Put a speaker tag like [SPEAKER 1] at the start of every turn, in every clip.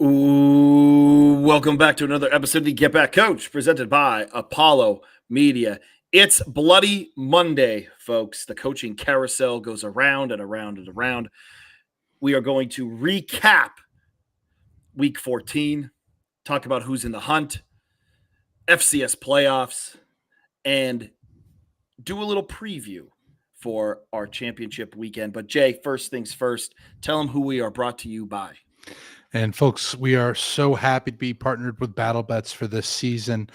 [SPEAKER 1] Ooh, welcome back to another episode of the Get Back Coach, presented by Apollo Media. It's Bloody Monday, folks. The coaching carousel goes around and around and around. We are going to recap week 14, talk about who's in the hunt, FCS playoffs, and do a little preview for our championship weekend. But Jay, first things first, tell them who we are brought to you by.
[SPEAKER 2] And folks, we are so happy to be partnered with BattleBets for this season.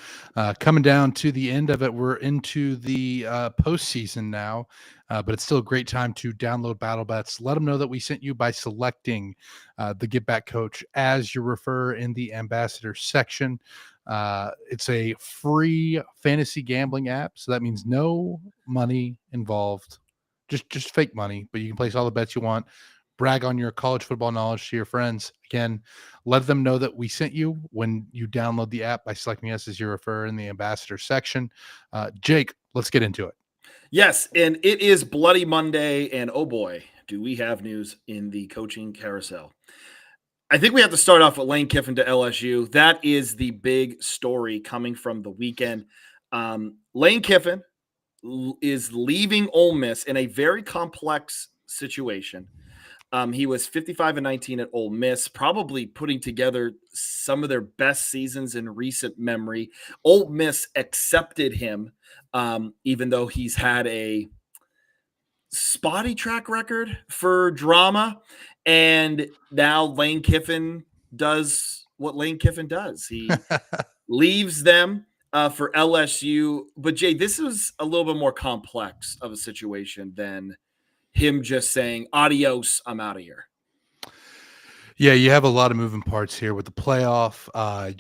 [SPEAKER 2] Coming down to the end of it, we're into the postseason now, but it's still a great time to download BattleBets. Let them know that we sent you by selecting the Get Back Coach as your referrer in the ambassador section. It's a free fantasy gambling app, so that means no money involved, just fake money, but you can place all the bets you want. Brag on your college football knowledge to your friends. Again, let them know that we sent you when you download the app by selecting us as your referrer in the ambassador section. Jake, let's get into it.
[SPEAKER 1] Yes, and it is Bloody Monday, and oh boy, do we have news in the coaching carousel. I think we have to start off with Lane Kiffin to LSU. That is the big story coming from the weekend. Lane Kiffin is leaving Ole Miss in a very complex situation. He was 55-19 at Ole Miss, probably putting together some of their best seasons in recent memory. Ole Miss accepted him, even though he's had a spotty track record for drama. And now Lane Kiffin does what Lane Kiffin does. He leaves them for LSU. But Jay, this is a little bit more complex of a situation than him just saying, adios, I'm out of here.
[SPEAKER 2] Yeah, you have a lot of moving parts here with the playoff.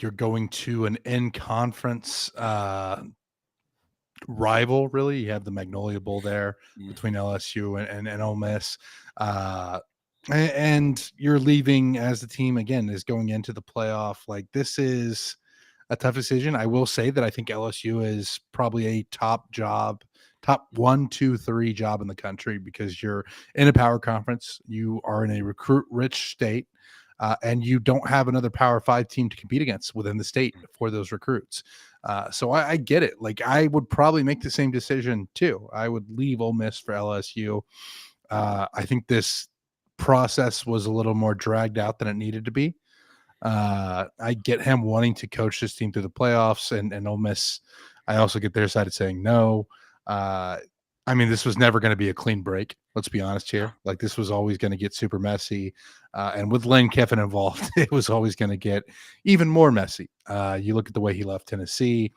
[SPEAKER 2] You're going to an in-conference rival, really. You have the Magnolia Bowl there between LSU and Ole Miss. And you're leaving as the team, again, is going into the playoff. Like, this is a tough decision. I will say that I think LSU is probably a top 1, 2, 3 job in the country because you're in a power conference. You are in a recruit-rich state. And you don't have another Power 5 team to compete against within the state for those recruits. So I get it. Like, I would probably make the same decision too. I would leave Ole Miss for LSU. I think this process was a little more dragged out than it needed to be. I get him wanting to coach this team through the playoffs, and Ole Miss, I also get their side of saying no. I mean, this was never going to be a clean break. Let's be honest here. Like, this was always going to get super messy. And with Lane Kiffin involved, it was always going to get even more messy. You look at the way he left Tennessee.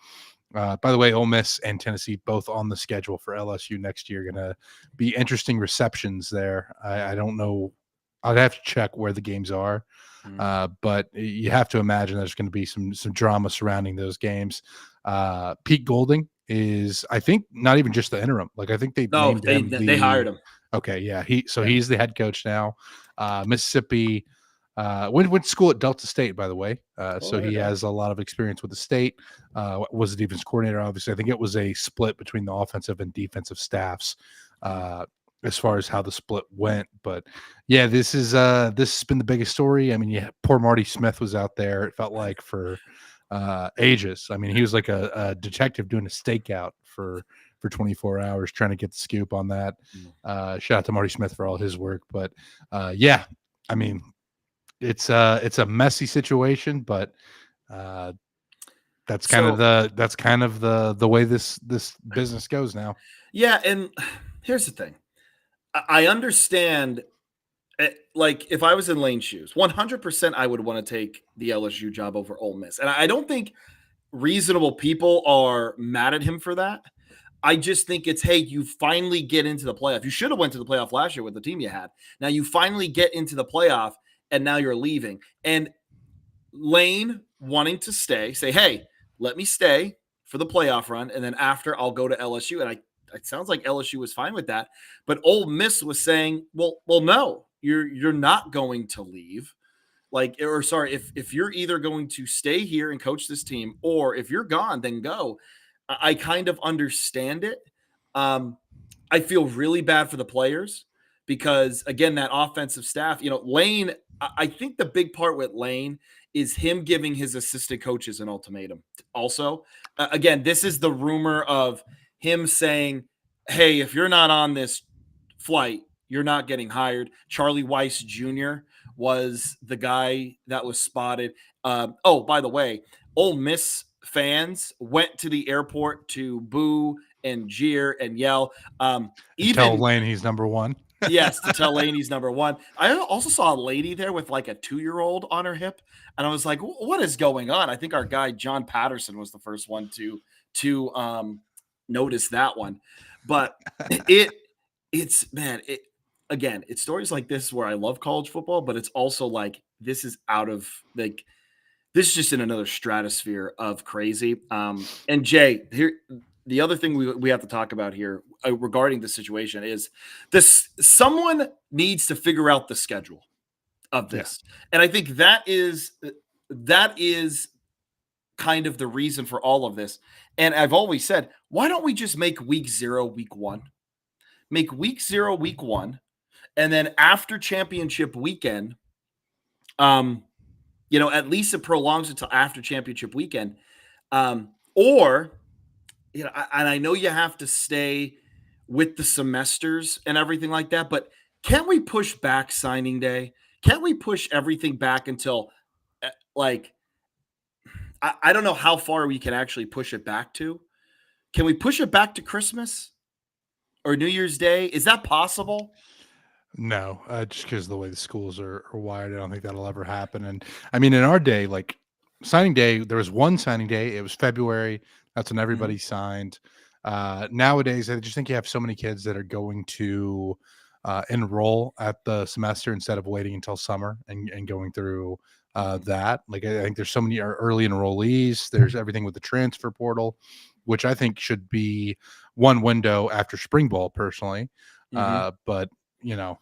[SPEAKER 2] By the way, Ole Miss and Tennessee both on the schedule for LSU next year. Going to be interesting receptions there. I don't know. I'd have to check where the games are. But you have to imagine there's going to be some drama surrounding those games. Pete Golding is, I think, not even just the interim. Like, I think they named him
[SPEAKER 1] they hired him.
[SPEAKER 2] Okay, yeah. He's the head coach now. Mississippi. Went to school at Delta State, by the way. So he has a lot of experience with the state. Was a defense coordinator, obviously. I think it was a split between the offensive and defensive staffs as far as how the split went. But yeah, this has been the biggest story. I mean, yeah, poor Marty Smith was out there, it felt like, for ages. I mean, he was like a detective doing a stakeout for 24 hours trying to get the scoop on that. Shout out to Marty Smith for all his work. But yeah, I mean, it's a messy situation, but that's kind of the way this business goes now.
[SPEAKER 1] Yeah, and here's the thing. I understand. Like, if I was in Lane's shoes, 100% I would want to take the LSU job over Ole Miss. And I don't think reasonable people are mad at him for that. I just think it's, hey, you finally get into the playoff. You should have went to the playoff last year with the team you had. Now you finally get into the playoff, and now you're leaving. And Lane wanting to stay, say, hey, let me stay for the playoff run, and then after I'll go to LSU. And it sounds like LSU was fine with that. But Ole Miss was saying, well, no, you're not going to leave. Like, or sorry, if you're either going to stay here and coach this team, or if you're gone, then go. I kind of understand it. I feel really bad for the players because again, that offensive staff, Lane, I think the big part with Lane is him giving his assistant coaches an ultimatum. Also, again, this is the rumor of him saying, "Hey, if you're not on this flight, you're not getting hired." Charlie Weiss Jr. was the guy that was spotted. Oh, by the way, Ole Miss fans went to the airport to boo and jeer and yell.
[SPEAKER 2] And tell
[SPEAKER 1] Even
[SPEAKER 2] Lane he's number one.
[SPEAKER 1] Yes, to tell Laney he's number one. I also saw a lady there with like a 2-year-old on her hip, and I was like, "What is going on?" I think our guy John Patterson was the first one to notice that one. But it's man, again, it's stories like this where I love college football, but it's also like this is out of like this is just in another stratosphere of crazy. And Jay, here the other thing we have to talk about here regarding the situation is this: someone needs to figure out the schedule of this, and I think that is kind of the reason for all of this. And I've always said, why don't we just make week 0 week 1? Make week 0 week 1, and then after championship weekend, at least it prolongs until after championship weekend. Or, and I know you have to stay with the semesters and everything like that, but can't we push back signing day? Can't we push everything back until like, I don't know how far we can actually push it back to. Can we push it back to Christmas or New Year's Day? Is that possible?
[SPEAKER 2] No, just because of the way the schools are wired, I don't think that'll ever happen. And I mean, in our day, like signing day, there was one signing day. It was February. That's when
[SPEAKER 1] Mhm.
[SPEAKER 2] everybody signed. Nowadays, I just think you have so many kids that are going to enroll at the semester instead of waiting until summer and going through
[SPEAKER 1] Mhm.
[SPEAKER 2] that. Like, I think there's so many early enrollees. There's everything with the transfer portal, which I think should be one window after spring ball, personally.
[SPEAKER 1] Mhm.
[SPEAKER 2] But you know,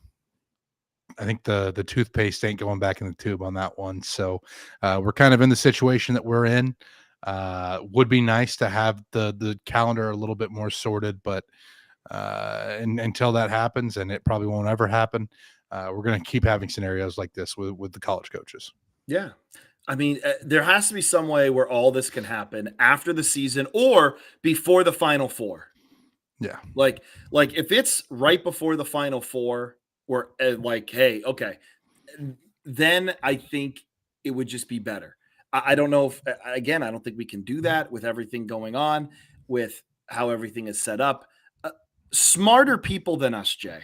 [SPEAKER 2] I think the toothpaste ain't going back in the tube on that one. So we're kind of in the situation that we're in. Would be nice to have the calendar a little bit more sorted, but until that happens, and it probably won't ever happen, we're going to keep having scenarios like this with the college coaches.
[SPEAKER 1] Yeah. I mean, there has to be some way where all this can happen after the season or before the Final Four.
[SPEAKER 2] Yeah,
[SPEAKER 1] Like if it's right before the Final Four, or like, hey, okay, then I think it would just be better. I don't know if again, I don't think we can do that with everything going on, with how everything is set up. Uh, Smarter people than us, Jay,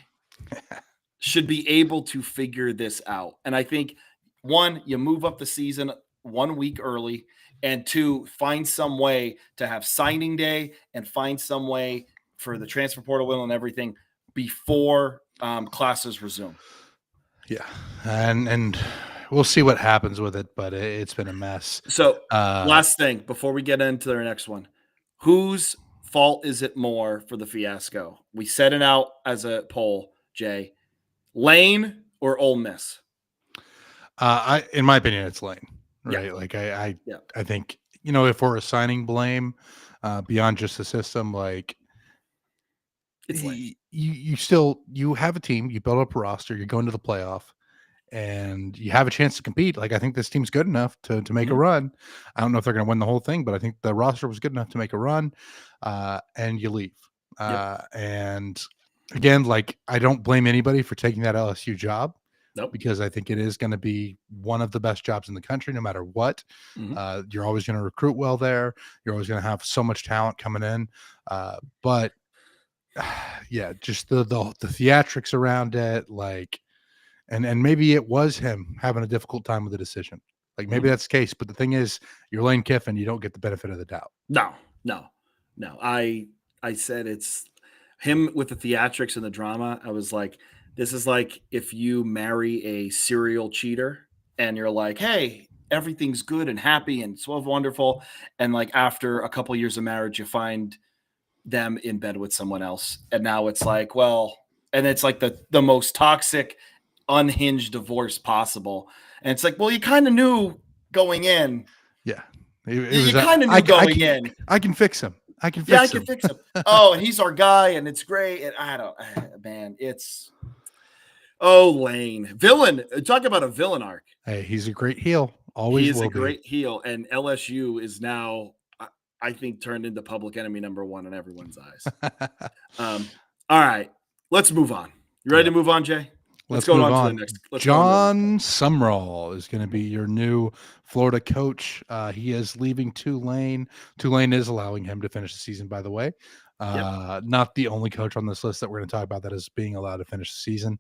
[SPEAKER 1] should be able to figure this out. And I think one, you move up the season 1 week early, and two, find some way to have signing day and find some way for the transfer portal will and everything before classes resume.
[SPEAKER 2] yeah, and we'll see what happens with it, but it's been a mess.
[SPEAKER 1] So,
[SPEAKER 2] Uh,
[SPEAKER 1] last thing before we get into our next one, whose fault is it more for the fiasco? We set it out as a poll, Jay. Lane or Ole Miss?
[SPEAKER 2] in my opinion, it's Lane,
[SPEAKER 1] Yeah,
[SPEAKER 2] right? Like
[SPEAKER 1] yeah,
[SPEAKER 2] I think, if we're assigning blame beyond just the system, like
[SPEAKER 1] it's Lane.
[SPEAKER 2] you still you have a team, you build up a roster, you're going to the playoff, and you have a chance to compete. Like, I think this team's good enough to make a
[SPEAKER 1] Mhm.
[SPEAKER 2] run. I don't know if they're going to win the whole thing, but I think the roster was good enough to make a run. And you leave,
[SPEAKER 1] Yep.
[SPEAKER 2] and again, like, I don't blame anybody for taking that LSU job,
[SPEAKER 1] Nope.
[SPEAKER 2] because I think it is going to be one of the best jobs in the country, no matter what.
[SPEAKER 1] Mhm.
[SPEAKER 2] You're always going to recruit well there. You're always going to have so much talent coming in. But yeah, just the theatrics around it, like, and maybe it was him having a difficult time with the decision. Like, maybe
[SPEAKER 1] Mhm.
[SPEAKER 2] that's the case. But the thing is, you're Lane Kiffin. You don't get the benefit of the doubt.
[SPEAKER 1] No, no, no. I said it's him with the theatrics and the drama. I was like, this is like if you marry a serial cheater and you're like, hey, everything's good and happy and so wonderful, and like after a couple years of marriage, you find them in bed with someone else, and now it's like, well, and it's like the most toxic, unhinged divorce possible, and it's like, well, you kind of knew going in.
[SPEAKER 2] Yeah, it
[SPEAKER 1] You
[SPEAKER 2] was.
[SPEAKER 1] kind of knew going in.
[SPEAKER 2] I can fix him. I can
[SPEAKER 1] Yeah, I
[SPEAKER 2] fix
[SPEAKER 1] can
[SPEAKER 2] him.
[SPEAKER 1] fix him. Oh, and he's our guy, and it's great. And I don't, man, it's. Oh, Lane. Villain. Talk about a villain arc.
[SPEAKER 2] Hey, he's a great heel.
[SPEAKER 1] He
[SPEAKER 2] Always
[SPEAKER 1] is a
[SPEAKER 2] will be.
[SPEAKER 1] great heel, and LSU is now, I think, turned into public enemy number one in everyone's eyes. All right, let's move on. You ready
[SPEAKER 2] Yep.
[SPEAKER 1] to move on, Jay? Let's
[SPEAKER 2] Let's
[SPEAKER 1] go
[SPEAKER 2] move
[SPEAKER 1] on to the
[SPEAKER 2] on.
[SPEAKER 1] next. Let's go on to the next one.
[SPEAKER 2] John Sumrall is going to be your new Florida coach. He is leaving Tulane. Tulane is allowing him to finish the season, by the way.
[SPEAKER 1] Yep.
[SPEAKER 2] Not the only coach on this list that we're going to talk about that is being allowed to finish the season.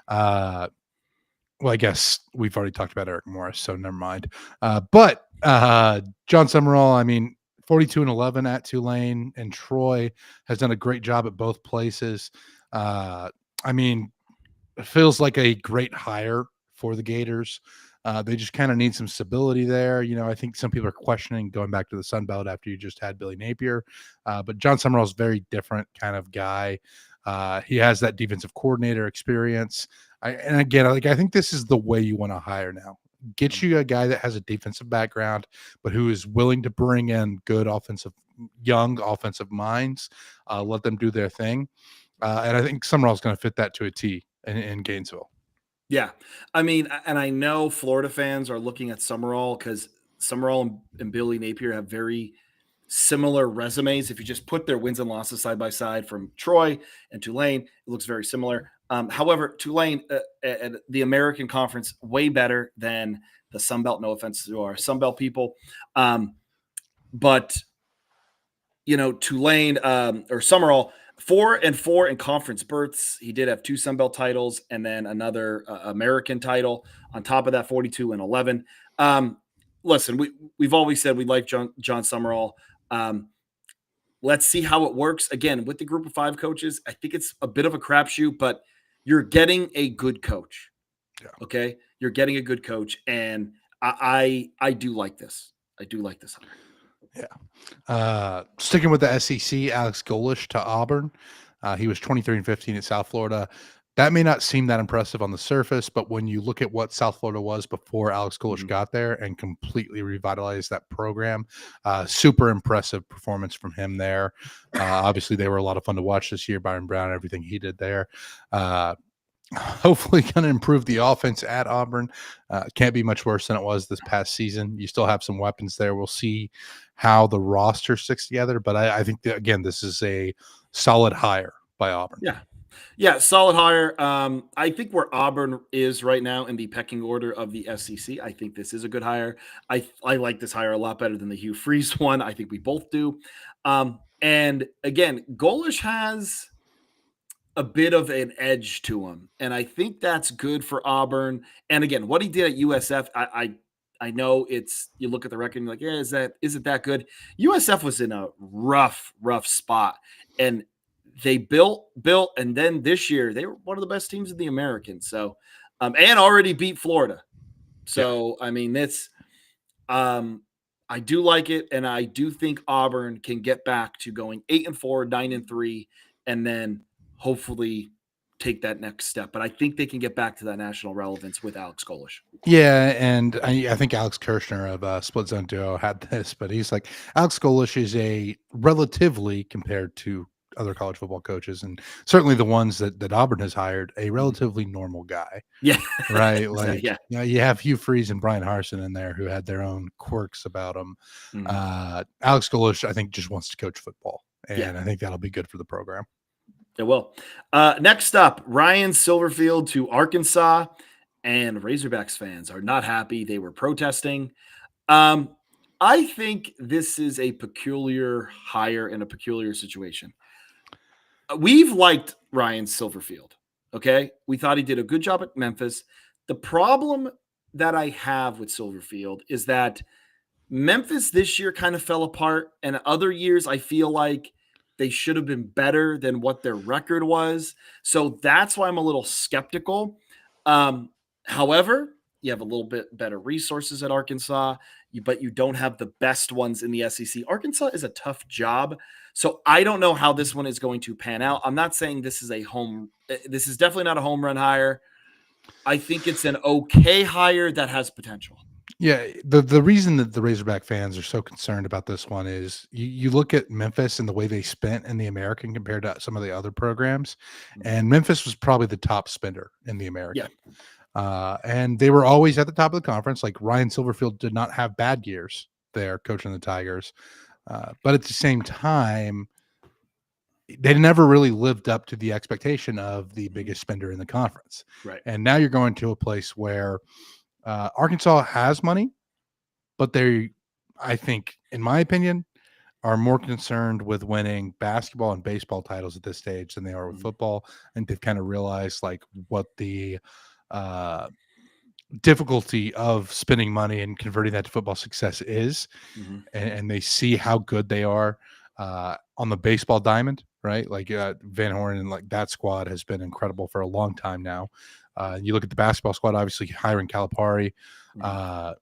[SPEAKER 2] Well, I guess we've already talked about Eric Morris, so never mind. But John Summerall, I mean, 42-11 at Tulane, and Troy has done a great job at both places. I mean, it feels like a great hire for the Gators. They just kind of need some stability there. You know, I think some people are questioning going back to the Sun Belt after you just had Billy Napier. But John Summerall is a very different kind of guy. He has that defensive coordinator experience. And again, like, I think this is the way you want to hire now. Get you a guy that has a defensive background, but who is willing to bring in good young offensive minds, let them do their thing. And I think Summerall's going to fit that to a T in Gainesville.
[SPEAKER 1] Yeah. I mean, and I know Florida fans are looking at Summerall because Summerall and Billy Napier have very similar resumes. If you just put their wins and losses side by side from Troy and Tulane, it looks very similar. However, Tulane and the American Conference way better than the Sun Belt. No offense to our Sun Belt people, but you know, Tulane or Summerall 4-4 in conference berths. He did have 2 Sun Belt titles and then another American title on top of that, 42-11. Listen, we've always said we like John Summerall. Let's see how it works. Again, with the group of 5 coaches, I think it's a bit of a crapshoot, but you're getting a good coach.
[SPEAKER 2] Yeah.
[SPEAKER 1] Okay, you're getting a good coach, and I do like this. I do like this hire.
[SPEAKER 2] Yeah. Sticking with the SEC, Alex Golish to Auburn. He was 23-15 at South Florida. That may not seem that impressive on the surface, but when you look at what South Florida was before Alex Golish got there and completely revitalized that program, super impressive performance from him there. Obviously, they were a lot of fun to watch this year. Byron Brown, everything he did there. Hopefully going to improve the offense at Auburn. Can't be much worse than it was this past season. You still have some weapons there. We'll see how the roster sticks together, but I think that, again, this is a solid hire by Auburn.
[SPEAKER 1] Yeah, solid hire. I think where Auburn is right now in the pecking order of the SEC, I think this is a good hire. I like this hire a lot better than the Hugh Freeze one. I think we both do. And again, Golish has a bit of an edge to him, and I think that's good for Auburn. And again, what he did at USF, I know it's, you look at the record and you're like, yeah, is it that good? USF was in a rough spot, and they built, and then this year they were one of the best teams in the American. So, and already beat Florida. So, yeah. I mean, it's, I do like it, and I do think Auburn can get back to going 8-4, 9-3, and then hopefully take that next step. But I think they can get back to that national relevance with Alex Golish.
[SPEAKER 2] Yeah, and I think Alex Kirshner of Split Zone Duo had this, but he's like, Alex Golish is a relatively, compared to other college football coaches, and certainly the ones that Auburn has hired, a relatively normal guy.
[SPEAKER 1] Yeah.
[SPEAKER 2] Right. Like, yeah. You know, you have Hugh Freeze and Brian Harsin in there who had their own quirks about them. Alex Golish, I think, just wants to coach football, and I think that'll be good for the program.
[SPEAKER 1] It will. Next up, Ryan Silverfield to Arkansas, and Razorbacks fans are not happy. They were protesting. I think this is a peculiar hire in a peculiar situation. We've liked Ryan Silverfield. Okay. We thought he did a good job at Memphis. The problem that I have with Silverfield is that Memphis this year kind of fell apart, and other years I feel like they should have been better than what their record was. So that's why I'm a little skeptical. However, you have a little bit better resources at Arkansas, but you don't have the best ones in the SEC. Arkansas is a tough job. So I don't know how this one is going to pan out. I'm not saying this is definitely not a home run hire. I think it's an okay hire that has potential.
[SPEAKER 2] Yeah, the reason that the Razorback fans are so concerned about this one is you look at Memphis and the way they spent in the American compared to some of the other programs,
[SPEAKER 1] Mhm.
[SPEAKER 2] and Memphis was probably the top spender in the
[SPEAKER 1] Yeah.
[SPEAKER 2] American. And they were always at the top of the conference. Like Ryan Silverfield did not have bad years there coaching the Tigers. But at the same time, they never really lived up to the expectation of the
[SPEAKER 1] Mhm.
[SPEAKER 2] biggest spender in the conference.
[SPEAKER 1] Right.
[SPEAKER 2] And now you're going to a place where Arkansas has money, but they, I think, in my opinion, are more concerned with winning basketball and baseball titles at this stage than they are with
[SPEAKER 1] Mhm.
[SPEAKER 2] football. And they've kind of realized like what the uh, difficulty of spending money and converting that to football success is,
[SPEAKER 1] Mhm.
[SPEAKER 2] and they see how good they are on the baseball diamond, right? Like Van Horn and like that squad has been incredible for a long time now. You look at the basketball squad, obviously hiring Calipari.
[SPEAKER 1] Mhm.
[SPEAKER 2] Uh,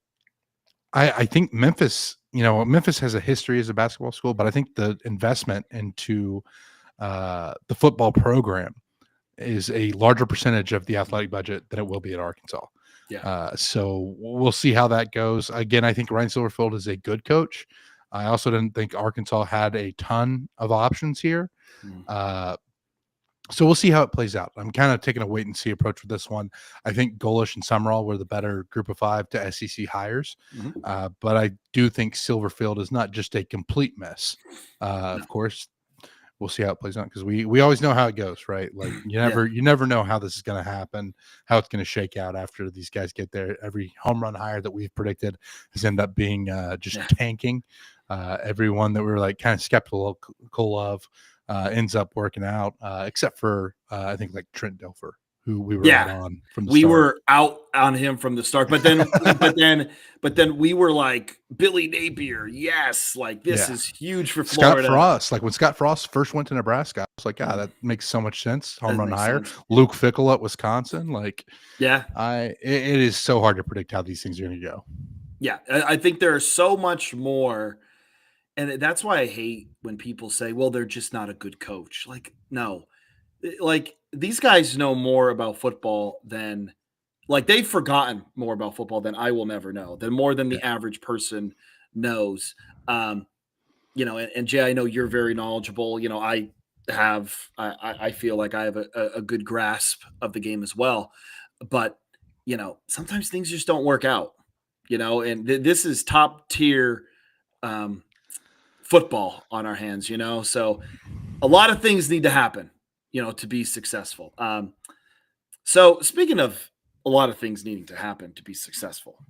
[SPEAKER 2] I think Memphis, Memphis has a history as a basketball school, but I think the investment into the football program is a larger percentage of the
[SPEAKER 1] Mhm.
[SPEAKER 2] athletic budget than it will be at Arkansas.
[SPEAKER 1] Yeah.
[SPEAKER 2] So we'll see how that goes. Again, I think Ryan Silverfield is a good coach. I also didn't think Arkansas had a ton of options here.
[SPEAKER 1] Mhm.
[SPEAKER 2] Uh, so we'll see how it plays out. I'm kind of taking a wait and see approach with this one. I think Golish and Summerall were the better group of 5 to SEC hires.
[SPEAKER 1] Mhm.
[SPEAKER 2] But I do think Silverfield is not just a complete mess.
[SPEAKER 1] No.
[SPEAKER 2] Of course, we'll see how it plays out because we always know how it goes, right? Like
[SPEAKER 1] Yeah.
[SPEAKER 2] you never know how this is going to happen, how it's going to shake out after these guys get there. Every home run hire that we've predicted has ended up being just
[SPEAKER 1] Yeah.
[SPEAKER 2] tanking. Everyone that we were like kind of skeptical of ends up working out, except for I think like Trent Dilfer, who we were out
[SPEAKER 1] Yeah.
[SPEAKER 2] on from the
[SPEAKER 1] We
[SPEAKER 2] start.
[SPEAKER 1] were out on him from the start, but then we were like Billy Napier. Yes, like this
[SPEAKER 2] Yeah.
[SPEAKER 1] is huge for
[SPEAKER 2] Scott
[SPEAKER 1] Florida.
[SPEAKER 2] Frost, like when Scott Frost first went to Nebraska, I was like, "God,
[SPEAKER 1] Mhm.
[SPEAKER 2] that makes so much sense." Home
[SPEAKER 1] That
[SPEAKER 2] run
[SPEAKER 1] makes
[SPEAKER 2] hire.
[SPEAKER 1] sense.
[SPEAKER 2] Luke Fickle at Wisconsin, like
[SPEAKER 1] Yeah.
[SPEAKER 2] it is so hard to predict how these things are going to go.
[SPEAKER 1] Yeah. I think there's so much more. And that's why I hate when people say, well, they're just not a good coach. Like, no, like these guys know more about football than, like, they've forgotten more about football than I will never know, than more than
[SPEAKER 2] Yeah.
[SPEAKER 1] the average person knows. Um, and Jay, I know you're very knowledgeable. I feel like I have a good grasp of the game as well. But, sometimes things just don't work out, and this is top tier um, football on our hands, so a lot of things need to happen, to be successful. So speaking of a lot of things needing to happen to be successful,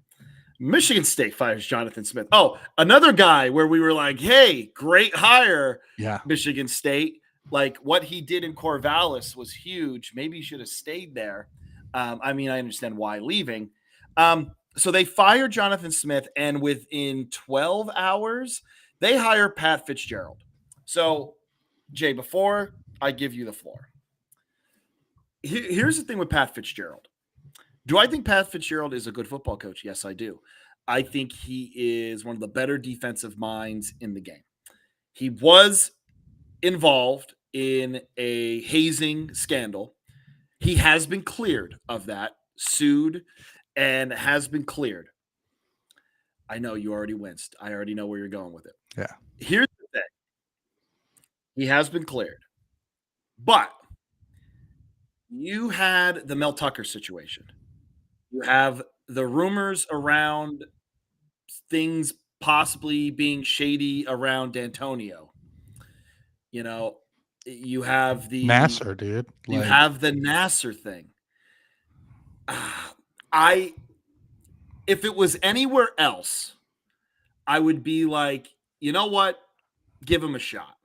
[SPEAKER 1] Michigan State fires Jonathan Smith. Oh, another guy where we were like, hey, great hire,
[SPEAKER 2] Yeah.
[SPEAKER 1] Michigan State. Like what he did in Corvallis was huge. Maybe he should have stayed there. I mean, I understand why leaving. So they fired Jonathan Smith, and within 12 hours, they hire Pat Fitzgerald. So, Jay, before I give you the floor, here's the thing with Pat Fitzgerald. Do I think Pat Fitzgerald is a good football coach? Yes, I do. I think he is one of the better defensive minds in the game. He was involved in a hazing scandal. He has been cleared of that, sued, and has been cleared. I know you already winced. I already know where you're going with it.
[SPEAKER 2] Yeah.
[SPEAKER 1] Here's the thing. He has been cleared. But you had the Mel Tucker situation. You have the rumors around things possibly being shady around D'Antonio. You know, you have the
[SPEAKER 2] Nasser, dude.
[SPEAKER 1] you
[SPEAKER 2] Like
[SPEAKER 1] have the Nasser thing. I if it was anywhere else, I would be like, you know what? Give him a shot.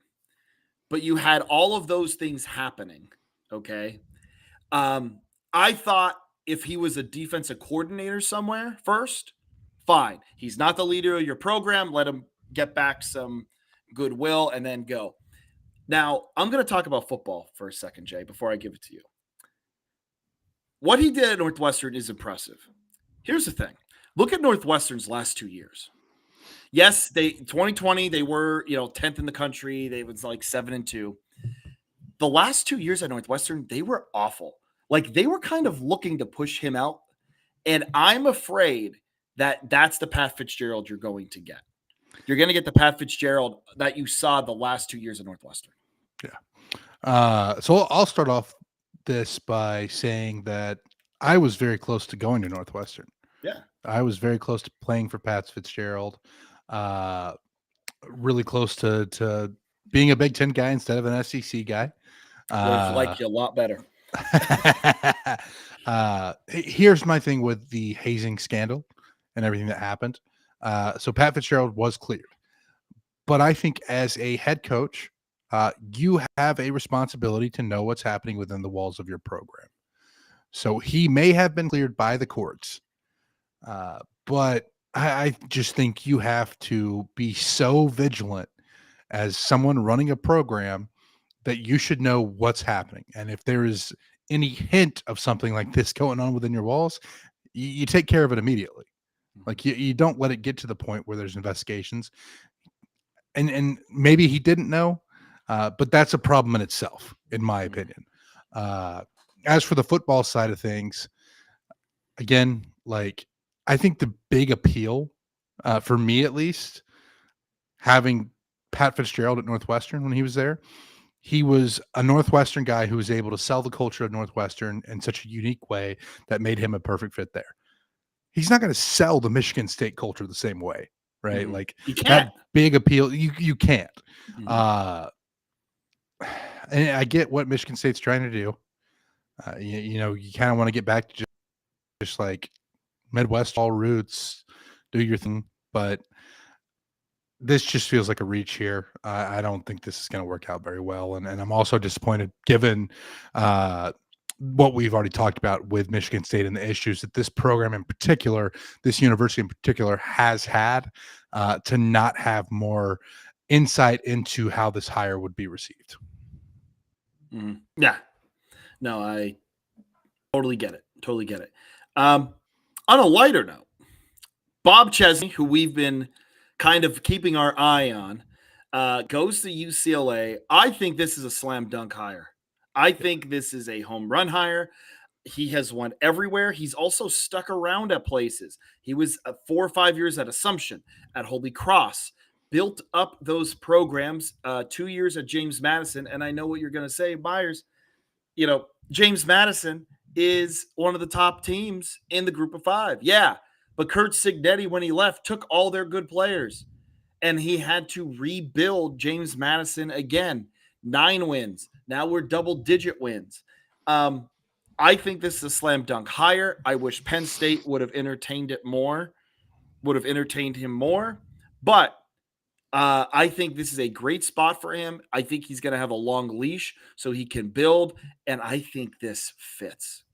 [SPEAKER 1] But you had all of those things happening. Okay. Um, I thought if he was a defensive coordinator somewhere first, fine. He's not the leader of your program. Let him get back some goodwill and then go. Now, I'm going to talk about football for a second, Jay, before I give it to you. What he did at Northwestern is impressive. Here's the thing. Look at Northwestern's last 2 years. Yes, they 2020 they were, 10th in the country. They was like 7-2. The last 2 years at Northwestern, they were awful. Like they were kind of looking to push him out. And I'm afraid that's the Pat Fitzgerald you're going to get. You're going to get the Pat Fitzgerald that you saw the last 2 years at Northwestern.
[SPEAKER 2] Yeah. So I'll start off this by saying that I was very close to going to Northwestern.
[SPEAKER 1] Yeah.
[SPEAKER 2] I was very close to playing for Pat Fitzgerald. Really close to being a Big Ten guy instead of an SEC guy.
[SPEAKER 1] Would have liked you a lot better.
[SPEAKER 2] Here's my thing with the hazing scandal and everything that happened. So Pat Fitzgerald was cleared, but I think as a head coach, you have a responsibility to know what's happening within the walls of your program. So he may have been cleared by the courts, but I just think you have to be so vigilant as someone running a program that you should know what's happening. And if there is any hint of something like this going on within your walls, you take care of it immediately. Like you don't let it get to the point where there's investigations. And maybe he didn't know, but that's a problem in itself, in my opinion. As for the football side of things, again, like I think the big appeal, for me at least, having Pat Fitzgerald at Northwestern when he was there, he was a Northwestern guy who was able to sell the culture of Northwestern in such a unique way that made him a perfect fit there. He's not going to sell the Michigan State culture the same way, right?
[SPEAKER 1] Mm-hmm.
[SPEAKER 2] Like
[SPEAKER 1] you can't.
[SPEAKER 2] That big appeal, you can't.
[SPEAKER 1] Mm-hmm.
[SPEAKER 2] And I get what Michigan State's trying to do. You know, you kind of want to get back to just like Midwest all roots, do your thing, but this just feels like a reach here. I don't think this is going to work out very well. And I'm also disappointed given what we've already talked about with Michigan State and the issues that this program in particular, this university in particular, has had, to not have more insight into how this hire would be received.
[SPEAKER 1] Mm-hmm. Yeah. No, I totally get it. Totally get it. On a lighter note, Bob Chesney, who we've been kind of keeping our eye on, goes to UCLA. I think this is a slam dunk hire. I think this is a home run hire. He has won everywhere. He's also stuck around at places. He was 4 or 5 years at Assumption, at Holy Cross, built up those programs, 2 years at James Madison. And I know what you're going to say, Byers. You know, James Madison is one of the top teams in the group of 5. Yeah. But Kurt Cignetti, when he left, took all their good players and he had to rebuild James Madison again. 9 wins. Now we're double-digit wins. I think this is a slam dunk hire. I wish Penn State would have entertained him more. But I think this is a great spot for him. I think he's going to have a long leash so he can build, and I think this fits.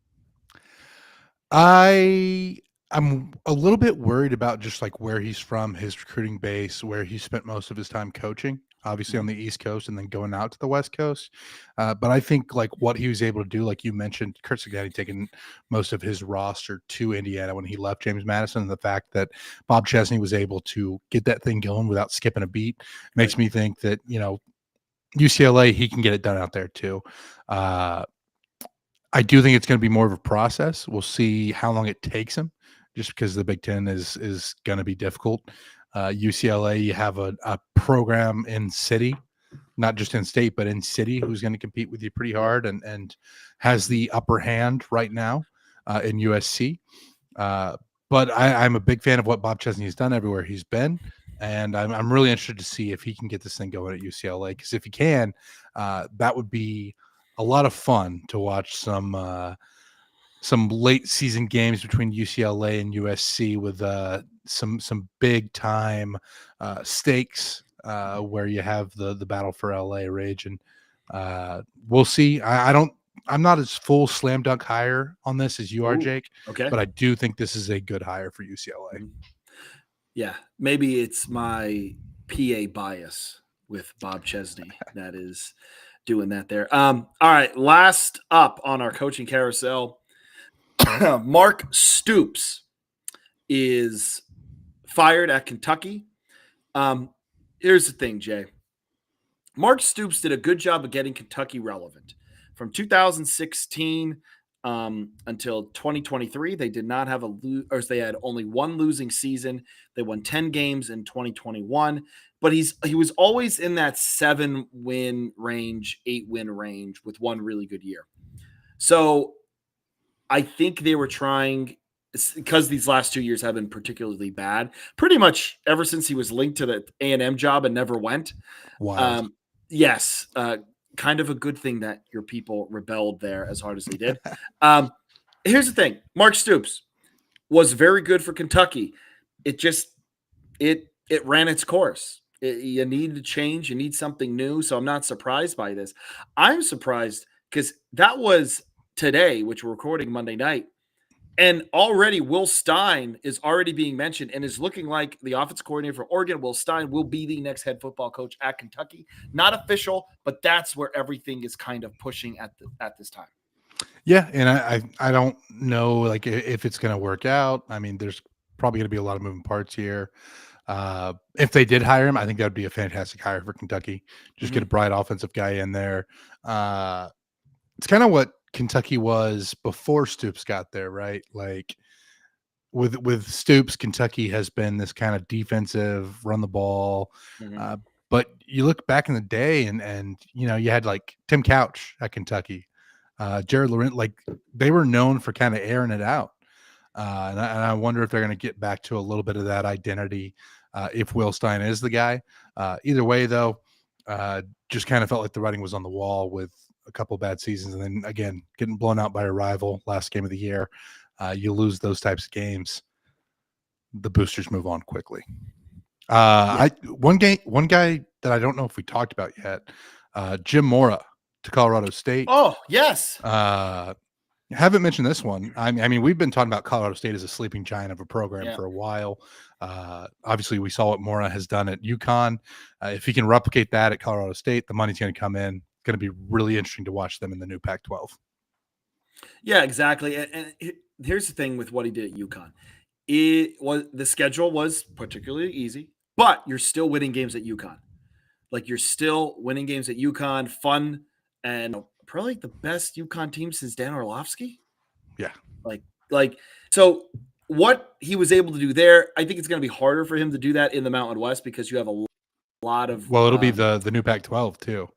[SPEAKER 2] I'm a little bit worried about just like where he's from, his recruiting base, where he spent most of his time coaching, obviously on the East Coast and then going out to the West Coast. But I think like what he was able to do, like you mentioned, Kurt Cignetti taking most of his roster to Indiana when he left James Madison, and the fact that Bob Chesney was able to get that thing going without skipping a beat makes me think that, you know, UCLA, he can get it done out there too. I do think it's going to be more of a process. We'll see how long it takes him, just because the Big Ten is going to be difficult. UCLA, you have a program in city, not just in state, but in city, who's going to compete with you pretty hard and has the upper hand right now in USC. But I'm a big fan of what Bob Chesney has done everywhere he's been. And I'm really interested to see if he can get this thing going at UCLA, because if he can, that would be a lot of fun to watch some late season games between UCLA and USC with some big time stakes where you have the battle for LA raging. We'll see. I'm not as full slam dunk hire on this as you are, Jake.
[SPEAKER 1] Okay.
[SPEAKER 2] But I do think this is a good hire for UCLA.
[SPEAKER 1] Yeah. Maybe it's my PA bias with Bob Chesney that is doing that there. All right. Last up on our coaching carousel, Mark Stoops is fired at Kentucky. Here's the thing, Jay. Mark Stoops did a good job of getting Kentucky relevant. From 2016 until 2023. They did not have or they had only one losing season. They won 10 games in 2021, but he was always in that 7-win range, 8-win range with one really good year. So I think they were trying, because these last 2 years have been particularly bad, pretty much ever since he was linked to the A&M job and never went.
[SPEAKER 2] Wild.
[SPEAKER 1] Yes, kind of a good thing that your people rebelled there as hard as they did. Here's the thing. Mark Stoops was very good for Kentucky. It just it ran its course. You need to change. You need something new. So I'm not surprised by this. I'm surprised because that was today, which we're recording Monday night. And already Will Stein is already being mentioned and is looking like the offensive coordinator for Oregon. Will Stein will be the next head football coach at Kentucky. Not official, but that's where everything is kind of pushing at this time.
[SPEAKER 2] Yeah, and I don't know like if it's going to work out. I mean, there's probably going to be a lot of moving parts here. If they did hire him, I think that would be a fantastic hire for Kentucky. Just get a bright offensive guy in there. It's kind of what Kentucky was before Stoops got there, right? Like with Stoops, Kentucky has been this kind of defensive, run the ball. But you look back in the day, and you know, you had like Tim Couch at Kentucky, Jared Laurent, like they were known for kind of airing it out. And I wonder if they're going to get back to a little bit of that identity if Will Stein is the guy. Either way, though, just kind of felt like the writing was on the wall with a couple bad seasons, and then again getting blown out by a rival last game of the year. You lose those types of games, the boosters move on quickly. One guy that I don't know if we talked about yet, Jim Mora to Colorado State.
[SPEAKER 1] Oh yes.
[SPEAKER 2] Haven't mentioned this one. I mean, we've been talking about Colorado State as a sleeping giant of a program for a while. Obviously, we saw what Mora has done at UConn. If he can replicate that at Colorado State, the money's going to come in. Going to be really interesting to watch them in the new Pac-12.
[SPEAKER 1] Yeah, exactly. And here's the thing with what he did at UConn. The schedule was particularly easy, but you're still winning games at UConn. Like you're still winning games at UConn, fun, and probably the best UConn team since Dan Orlovsky.
[SPEAKER 2] Yeah.
[SPEAKER 1] Like so what he was able to do there, I think it's going to be harder for him to do that in the Mountain West because you have a lot of
[SPEAKER 2] it'll be the new Pac-12 too.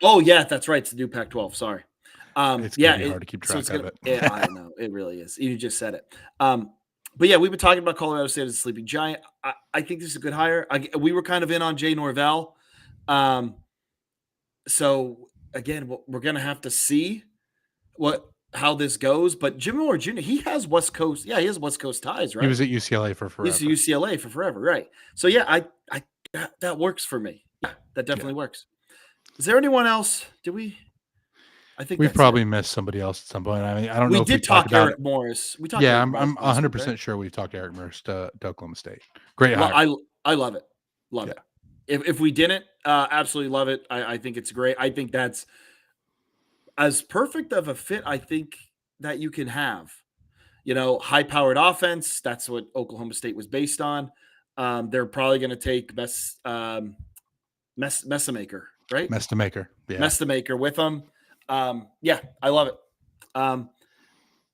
[SPEAKER 1] Oh yeah, that's right. It's the new Pac-12. Sorry.
[SPEAKER 2] It's gonna be hard to keep track of it.
[SPEAKER 1] I know it really is. You just said it. But yeah, we've been talking about Colorado State as a sleeping giant. I think this is a good hire. We were kind of in on Jay Norvell. So again, we're going to have to see how this goes. But Jim Mora Jr., he has West Coast. Yeah, he has West Coast ties, right?
[SPEAKER 2] He was at UCLA for forever.
[SPEAKER 1] He's at UCLA for forever, right? So yeah, that works for me. Yeah, that definitely works. Is there anyone else? I think
[SPEAKER 2] we've probably missed somebody else at some point. I mean, I don't know if
[SPEAKER 1] we did talk Eric Morris. We talked.
[SPEAKER 2] Yeah, I'm 100% sure we've talked Eric Morris to Oklahoma State. Great hire.
[SPEAKER 1] I love it. Love it. If we didn't, absolutely love it. I think it's great. I think that's as perfect of a fit I think that you can have. You know, high-powered offense. That's what Oklahoma State was based on. They're probably going to take Messamaker, right?
[SPEAKER 2] Messamaker, yeah.
[SPEAKER 1] Messamaker with them. Yeah, I love it.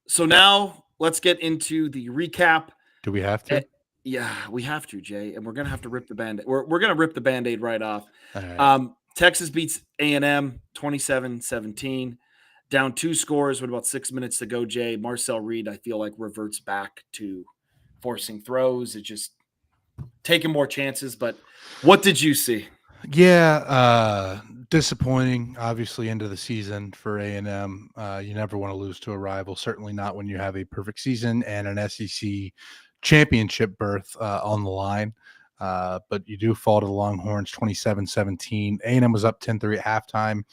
[SPEAKER 1] So now let's get into the recap.
[SPEAKER 2] Do we have to?
[SPEAKER 1] Yeah, we have to, Jay, and we're gonna have to rip the band-aid. We're gonna rip the band-aid right off.
[SPEAKER 2] All right.
[SPEAKER 1] Texas beats A&M 27-17, down 2 scores with about 6 minutes to go. Jay, Marcel Reed, I feel like reverts back to forcing throws. It just taking more chances. But what did you see?
[SPEAKER 2] Yeah, disappointing, obviously, end of the season for A&M. You never want to lose to a rival, certainly not when you have a perfect season and an SEC championship berth on the line. But you do fall to the Longhorns 27-17. A&M was up 10-3 at halftime.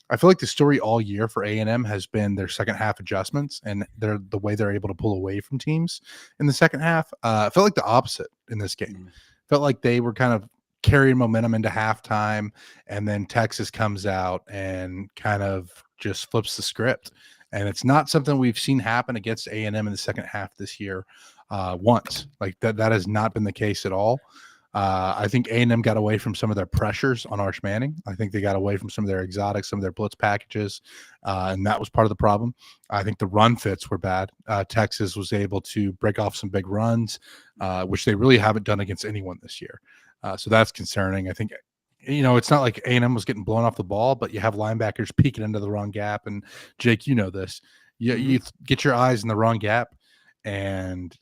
[SPEAKER 2] I feel like the story all year for A&M has been their second half adjustments and the way they're able to pull away from teams in the second half. I felt like the opposite in this game. Felt like they were kind of carrying momentum into halftime, and then Texas comes out and kind of just flips the script. And it's not something we've seen happen against A&M in the second half this year once. Like that has not been the case at all. I think A&M got away from some of their pressures on Arch Manning. I think they got away from some of their exotics, some of their blitz packages, and that was part of the problem. I think the run fits were bad. Texas was able to break off some big runs, which they really haven't done against anyone this year. So that's concerning. I think, it's not like A&M was getting blown off the ball, but you have linebackers peeking into the wrong gap. And Jake, you know this. You get your eyes in the wrong gap, and